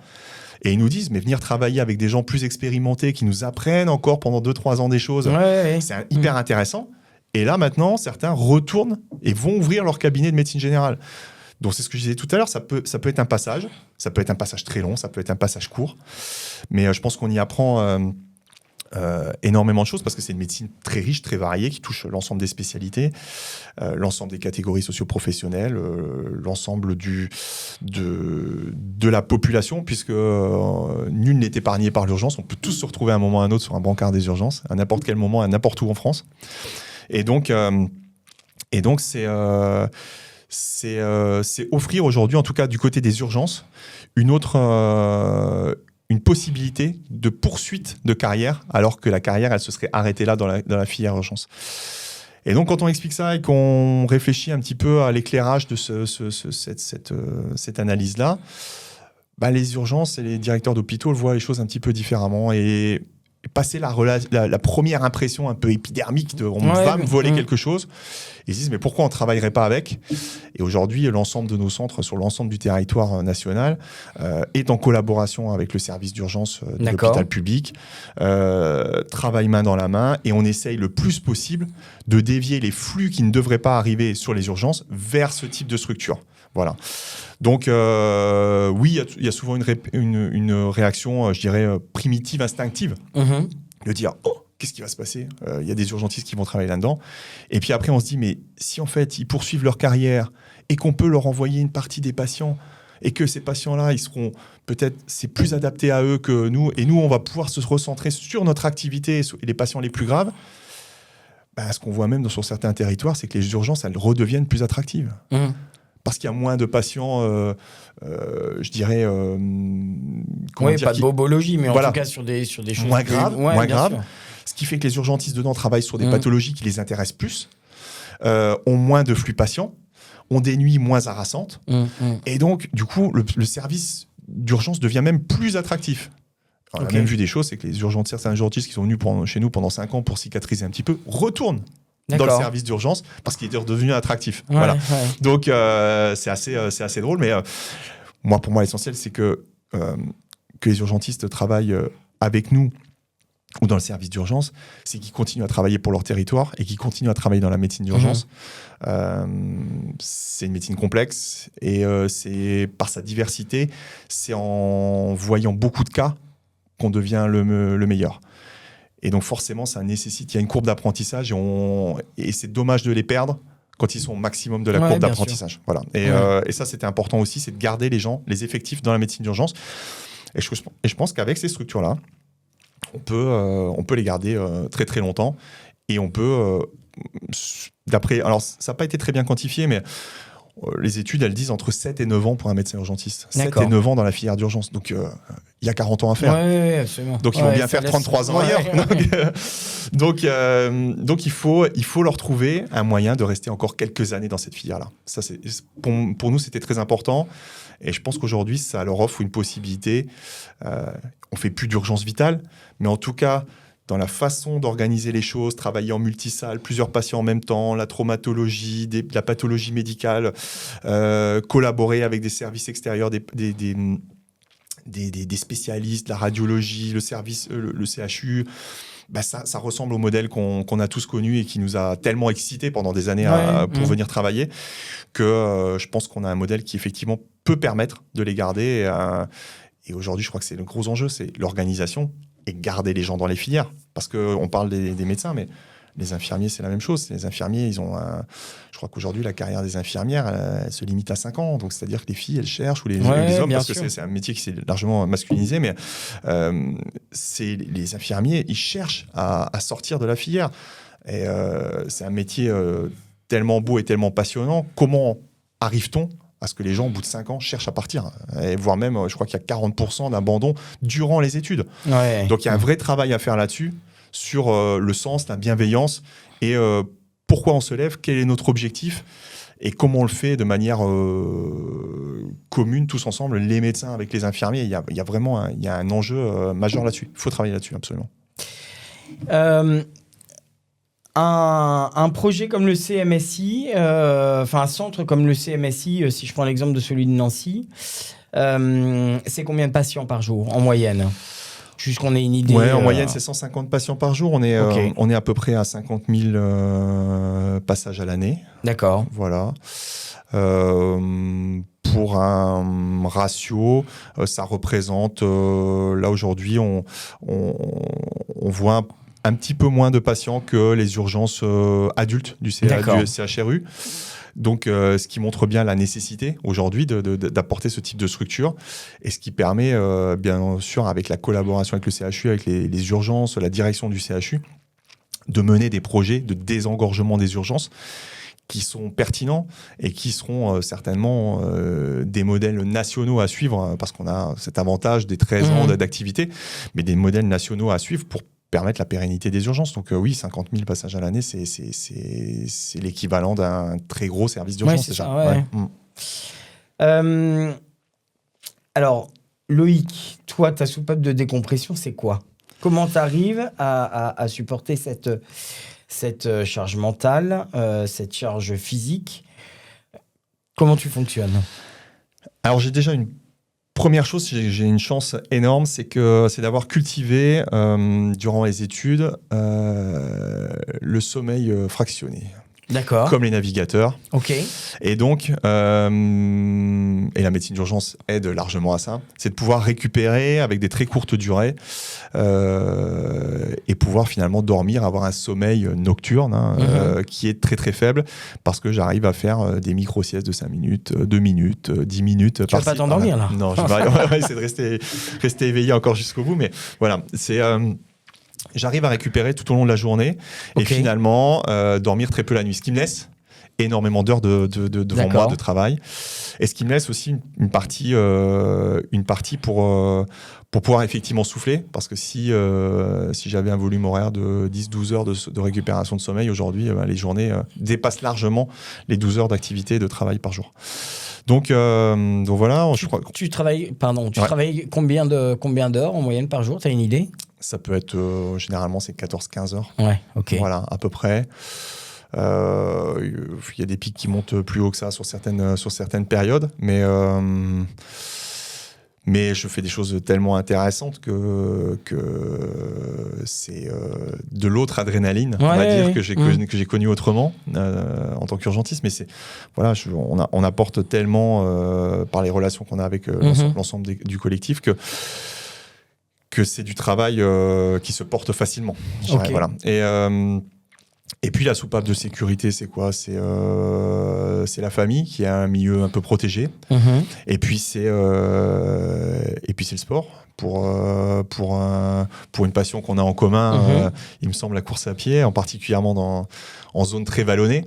Et ils nous disent, mais venir travailler avec des gens plus expérimentés qui nous apprennent encore pendant 2-3 ans des choses, c'est hyper intéressant. Et là, maintenant, certains retournent et vont ouvrir leur cabinet de médecine générale. Donc, c'est ce que je disais tout à l'heure, ça peut être un passage. Ça peut être un passage très long, ça peut être un passage court. Mais je pense qu'on y apprend énormément de choses parce que c'est une médecine très riche, très variée, qui touche l'ensemble des spécialités, l'ensemble des catégories socio-professionnelles, l'ensemble de la population, puisque nul n'est épargné par l'urgence. On peut tous se retrouver à un moment ou à un autre sur un brancard des urgences, à n'importe quel moment, à n'importe où en France. Et donc c'est offrir aujourd'hui, en tout cas du côté des urgences, une possibilité de poursuite de carrière, alors que la carrière, elle se serait arrêtée là dans la filière urgence. Et donc, quand on explique ça et qu'on réfléchit un petit peu à l'éclairage de cette analyse-là, les urgences et les directeurs d'hôpitaux voient les choses un petit peu différemment. Et passer la première impression un peu épidermique de « on va me voler quelque chose », ils se disent « mais pourquoi on ne travaillerait pas avec ?» Et aujourd'hui, l'ensemble de nos centres sur l'ensemble du territoire national est en collaboration avec le service d'urgence de l'hôpital public, travaille main dans la main, et on essaye le plus possible de dévier les flux qui ne devraient pas arriver sur les urgences vers ce type de structure. Voilà. Donc, oui, il y a souvent une réaction, je dirais, primitive, instinctive, de dire « oh, qu'est-ce qui va se passer ?» Il y a des urgentistes qui vont travailler là-dedans. Et puis après, on se dit « mais si en fait, ils poursuivent leur carrière et qu'on peut leur envoyer une partie des patients et que ces patients-là, ils seront peut-être, c'est plus adapté à eux que nous, et nous, on va pouvoir se recentrer sur notre activité et les patients les plus graves », ce qu'on voit même sur certains territoires, c'est que les urgences, elles redeviennent plus attractives. Parce qu'il y a moins de patients, je dirais... pas de bobologie, mais en tout cas sur des choses moins graves. Ce qui fait que les urgentistes dedans travaillent sur des pathologies qui les intéressent plus, ont moins de flux patients, ont des nuits moins harassantes. Et donc, du coup, le service d'urgence devient même plus attractif. On a même vu des choses, c'est que certains urgentistes qui sont venus chez nous pendant 5 ans pour cicatriser un petit peu, retournent dans le service d'urgence parce qu'il était redevenu attractif. Donc, c'est assez drôle. Mais pour moi, l'essentiel, c'est que les urgentistes travaillent avec nous ou dans le service d'urgence, c'est qu'ils continuent à travailler pour leur territoire et qu'ils continuent à travailler dans la médecine d'urgence. C'est une médecine complexe et c'est par sa diversité, c'est en voyant beaucoup de cas qu'on devient le meilleur. Et donc forcément, ça nécessite, il y a une courbe d'apprentissage et c'est dommage de les perdre quand ils sont au maximum de la courbe d'apprentissage. Voilà. Et ça, c'était important aussi, c'est de garder les gens, les effectifs dans la médecine d'urgence. Et je pense qu'avec ces structures-là, on peut les garder très très longtemps. Et on peut, alors ça n'a pas été très bien quantifié, mais les études, elles disent entre 7 et 9 ans pour un médecin urgentiste. 7 et 9 ans dans la filière d'urgence. Donc, il y a 40 ans à faire. Oui, absolument. Donc, ils vont bien faire 33 ans ailleurs. Donc, il faut leur trouver un moyen de rester encore quelques années dans cette filière-là. Ça, pour nous, c'était très important. Et je pense qu'aujourd'hui, ça leur offre une possibilité. On ne fait plus d'urgence vitale, mais en tout cas, dans la façon d'organiser les choses, travailler en multisalle, plusieurs patients en même temps, la traumatologie, la pathologie médicale, collaborer avec des services extérieurs, des spécialistes, la radiologie, le service, le CHU. Ça ressemble au modèle qu'on a tous connu et qui nous a tellement excités pendant des années pour venir travailler que je pense qu'on a un modèle qui effectivement peut permettre de les garder. Et aujourd'hui, je crois que c'est le gros enjeu, c'est l'organisation et garder les gens dans les filières. Parce qu'on parle des médecins, mais les infirmiers, c'est la même chose. Les infirmiers, je crois qu'aujourd'hui, la carrière des infirmières, elle se limite à 5 ans. Donc, c'est-à-dire que les filles, elles cherchent, ou les hommes, parce que c'est un métier qui s'est largement masculinisé, mais les infirmiers, ils cherchent à sortir de la filière. Et c'est un métier tellement beau et tellement passionnant. Comment arrive-t-on à ce que les gens, au bout de 5 ans, cherchent à partir, et voire même, je crois qu'il y a 40% d'abandon durant les études. Ouais. Donc il y a un vrai travail à faire là-dessus, sur le sens, la bienveillance, et pourquoi on se lève, quel est notre objectif, et comment on le fait de manière commune, tous ensemble, les médecins avec les infirmiers. Il y a vraiment un enjeu majeur là-dessus. Il faut travailler là-dessus, absolument. Un projet comme le CMSI, un centre comme le CMSI, si je prends l'exemple de celui de Nancy, c'est combien de patients par jour en moyenne ? Juste qu'on ait une idée. Ouais, en moyenne, c'est 150 patients par jour. On est à peu près à 50 000 passages à l'année. D'accord. Voilà. Pour un ratio, ça représente, là aujourd'hui, on voit un petit peu moins de patients que les urgences adultes du CHRU. Donc, ce qui montre bien la nécessité aujourd'hui d'apporter ce type de structure, et ce qui permet, bien sûr, avec la collaboration avec le CHU, avec les urgences, la direction du CHU, de mener des projets de désengorgement des urgences qui sont pertinents et qui seront certainement des modèles nationaux à suivre, parce qu'on a cet avantage des 13 ans d'activité, mais des modèles nationaux à suivre pour permettre la pérennité des urgences. Donc oui, 50 000 passages à l'année, c'est l'équivalent d'un très gros service d'urgence. Ouais, c'est déjà. Ça, ouais. Alors, Loïc, toi, ta soupape de décompression, c'est quoi ? Comment tu arrives à supporter cette charge mentale, cette charge physique ? Comment tu fonctionnes ? Alors, j'ai déjà une première chose, j'ai une chance énorme, c'est d'avoir cultivé, durant les études, le sommeil fractionné. D'accord. Comme les navigateurs. Ok. Et donc, et la médecine d'urgence aide largement à ça, c'est de pouvoir récupérer avec des très courtes durées et pouvoir finalement dormir, avoir un sommeil nocturne qui est très très faible, parce que j'arrive à faire des micro-siestes de 5 minutes, 2 minutes, 10 minutes. Tu vas pas t'endormir là ? Non, je vais essayer de rester éveillé encore jusqu'au bout, mais voilà, c'est... J'arrive à récupérer tout au long de la journée et finalement dormir très peu la nuit, ce qui me laisse énormément d'heures devant moi de travail, et ce qui me laisse aussi une partie pour pouvoir effectivement souffler, parce que si j'avais un volume horaire de 10-12 heures de récupération de sommeil aujourd'hui, les journées dépassent largement les 12 heures d'activité de travail par jour. Donc voilà, je crois. Tu travailles combien d'heures en moyenne par jour ? Tu as une idée ? Ça peut être, généralement, c'est 14-15 heures. Ouais, ok. Voilà, à peu près. Il y a des pics qui montent plus haut que ça sur certaines périodes, mais je fais des choses tellement intéressantes que c'est de l'autre adrénaline, on va dire, que j'ai connu autrement en tant qu'urgentiste. Mais on apporte tellement par les relations qu'on a avec l'ensemble du collectif que c'est du travail qui se porte facilement. Okay. Voilà. Et puis la soupape de sécurité, c'est quoi ? C'est la famille, qui a un milieu un peu protégé. Et puis c'est le sport. Pour une passion qu'on a en commun, il me semble, la course à pied, en particulièrement en zone très vallonnée.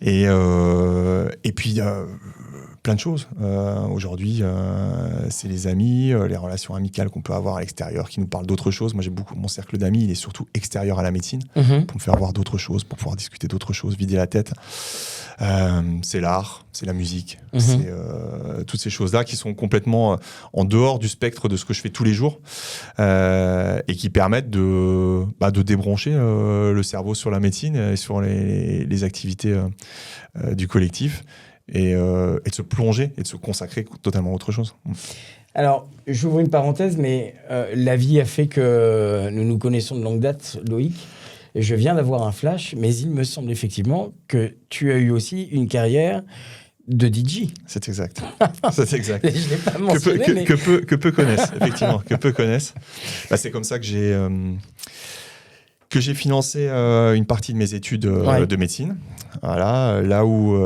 Et puis plein de choses. Aujourd'hui, c'est les amis, les relations amicales qu'on peut avoir à l'extérieur qui nous parlent d'autres choses. Moi, j'ai beaucoup mon cercle d'amis, il est surtout extérieur à la médecine, pour me faire voir d'autres choses, pour pouvoir discuter d'autres choses, vider la tête. C'est l'art, c'est la musique, c'est toutes ces choses-là qui sont complètement en dehors du spectre de ce que je fais tous les jours, et qui permettent de débrancher le cerveau sur la médecine et sur les activités du collectif. Et de se plonger et de se consacrer totalement à autre chose. Alors, j'ouvre une parenthèse, mais la vie a fait que nous nous connaissons de longue date, Loïc. Et je viens d'avoir un flash, mais il me semble effectivement que tu as eu aussi une carrière de DJ. C'est exact. C'est exact. Je ne l'ai pas mentionné, mais... que peu connaissent, effectivement. Que peu connaissent. C'est comme ça que j'ai financé une partie de mes études de médecine. Voilà, là où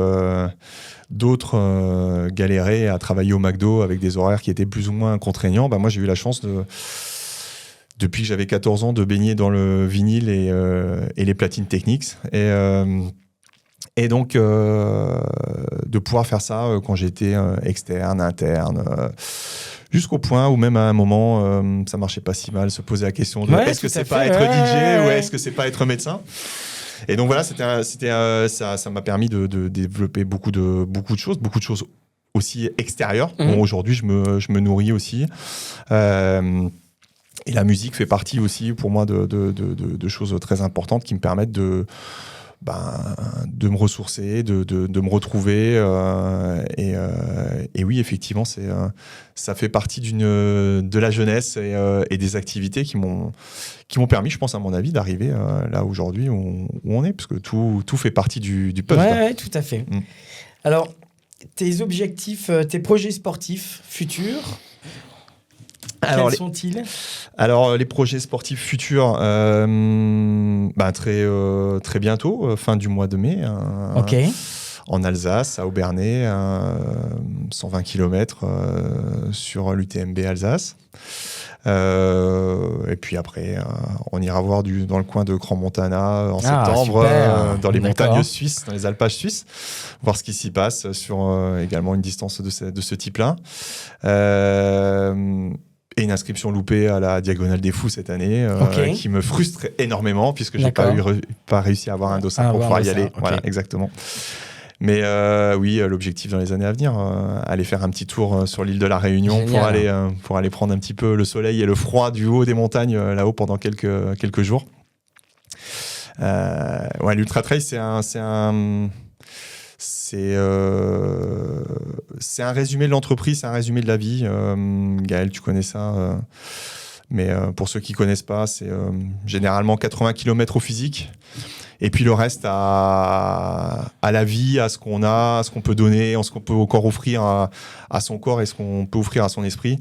d'autres galéraient à travailler au McDo avec des horaires qui étaient plus ou moins contraignants, moi j'ai eu la chance depuis que j'avais 14 ans, de baigner dans le vinyle et les platines Technics. Et donc, de pouvoir faire ça quand j'étais externe, interne, jusqu'au point où même à un moment, ça marchait pas si mal, se poser la question de est-ce que c'est pas être DJ ou est-ce que c'est pas être médecin ? Et donc voilà, ça m'a permis de développer beaucoup de choses aussi extérieures. Bon, aujourd'hui, je me nourris aussi. Et la musique fait partie aussi pour moi de choses très importantes qui me permettent de me ressourcer, de me retrouver. Et oui, effectivement, ça fait partie de la jeunesse et des activités qui m'ont permis, je pense, à mon avis, d'arriver là aujourd'hui où on est, parce que tout fait partie du puzzle. Ouais, tout à fait. Alors, tes objectifs, tes projets sportifs futurs, quels sont-ils ? Alors, les projets sportifs futurs, très bientôt, fin du mois de mai. En Alsace, à Aubernais, 120 km sur l'UTMB Alsace. Et puis après, on ira voir dans le coin de Crans-Montana en septembre, dans les montagnes suisses, dans les alpages suisses, voir ce qui s'y passe sur également une distance de ce type-là. Et une inscription loupée à la Diagonale des Fous cette année, qui me frustre énormément, puisque j'ai pas réussi à avoir un dossard pour pouvoir y aller. Okay. Voilà, exactement. Mais oui, l'objectif dans les années à venir, aller faire un petit tour sur l'île de la Réunion pour aller prendre un petit peu le soleil et le froid du haut des montagnes là-haut pendant quelques jours. L'Ultra Trail, c'est un résumé de l'entreprise, c'est un résumé de la vie. Gaël, tu connais ça. Mais pour ceux qui ne connaissent pas, c'est généralement 80 km au physique. Et puis le reste à la vie, à ce qu'on a, à ce qu'on peut donner, à ce qu'on peut encore offrir à son corps et ce qu'on peut offrir à son esprit.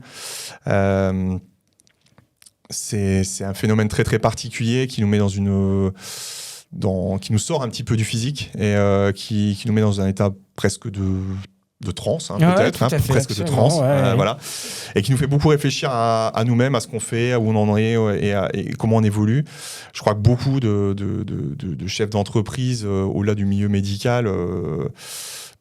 C'est un phénomène très très particulier qui nous met qui nous sort un petit peu du physique et qui nous met dans un état presque de transe, peut-être, presque de transe, voilà, et qui nous fait beaucoup réfléchir à nous-mêmes, à ce qu'on fait, où on en est et comment on évolue. Je crois que beaucoup de chefs d'entreprise, au-delà du milieu médical,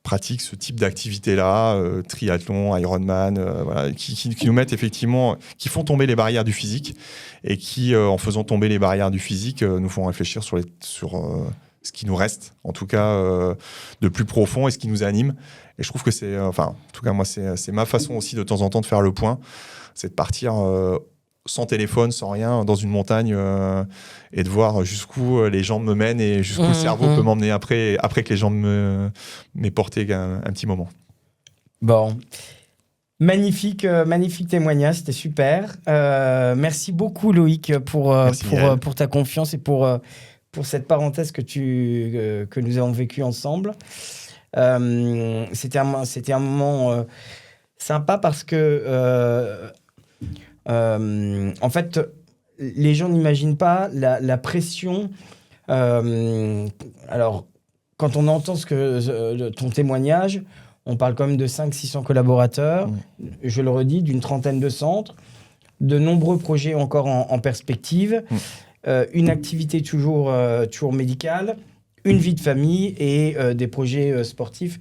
pratiquent ce type d'activité-là, triathlon, Ironman, qui nous mettent effectivement, qui font tomber les barrières du physique et qui, en faisant tomber les barrières du physique, nous font réfléchir sur ce qui nous reste, en tout cas de plus profond et ce qui nous anime. Et je trouve que en tout cas moi, c'est ma façon aussi de temps en temps de faire le point, c'est de partir sans téléphone, sans rien, dans une montagne et de voir jusqu'où les jambes me mènent et jusqu'où le cerveau peut m'emmener après que les jambes m'aient porté un petit moment. Bon, magnifique témoignage, c'était super. Merci beaucoup Loïc pour ta confiance et pour cette parenthèse que nous avons vécue ensemble. C'était un moment sympa parce que en fait, les gens n'imaginent pas la pression. Alors, quand on entend ton témoignage, on parle quand même de 500-600 collaborateurs, je le redis, d'une trentaine de centres, de nombreux projets encore en perspective, une activité toujours médicale, une vie de famille et des projets sportifs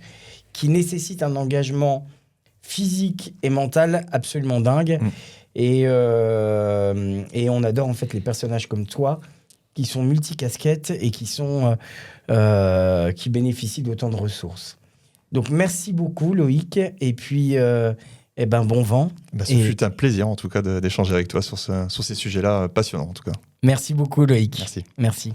qui nécessitent un engagement physique et mental absolument dingue. Et on adore en fait les personnages comme toi qui sont multicasquettes et qui bénéficient d'autant de ressources. Donc merci beaucoup Loïc et puis bon vent. Ce fut un plaisir en tout cas d'échanger avec toi sur ces sujets-là passionnants en tout cas. Merci beaucoup Loïc. Merci. Merci.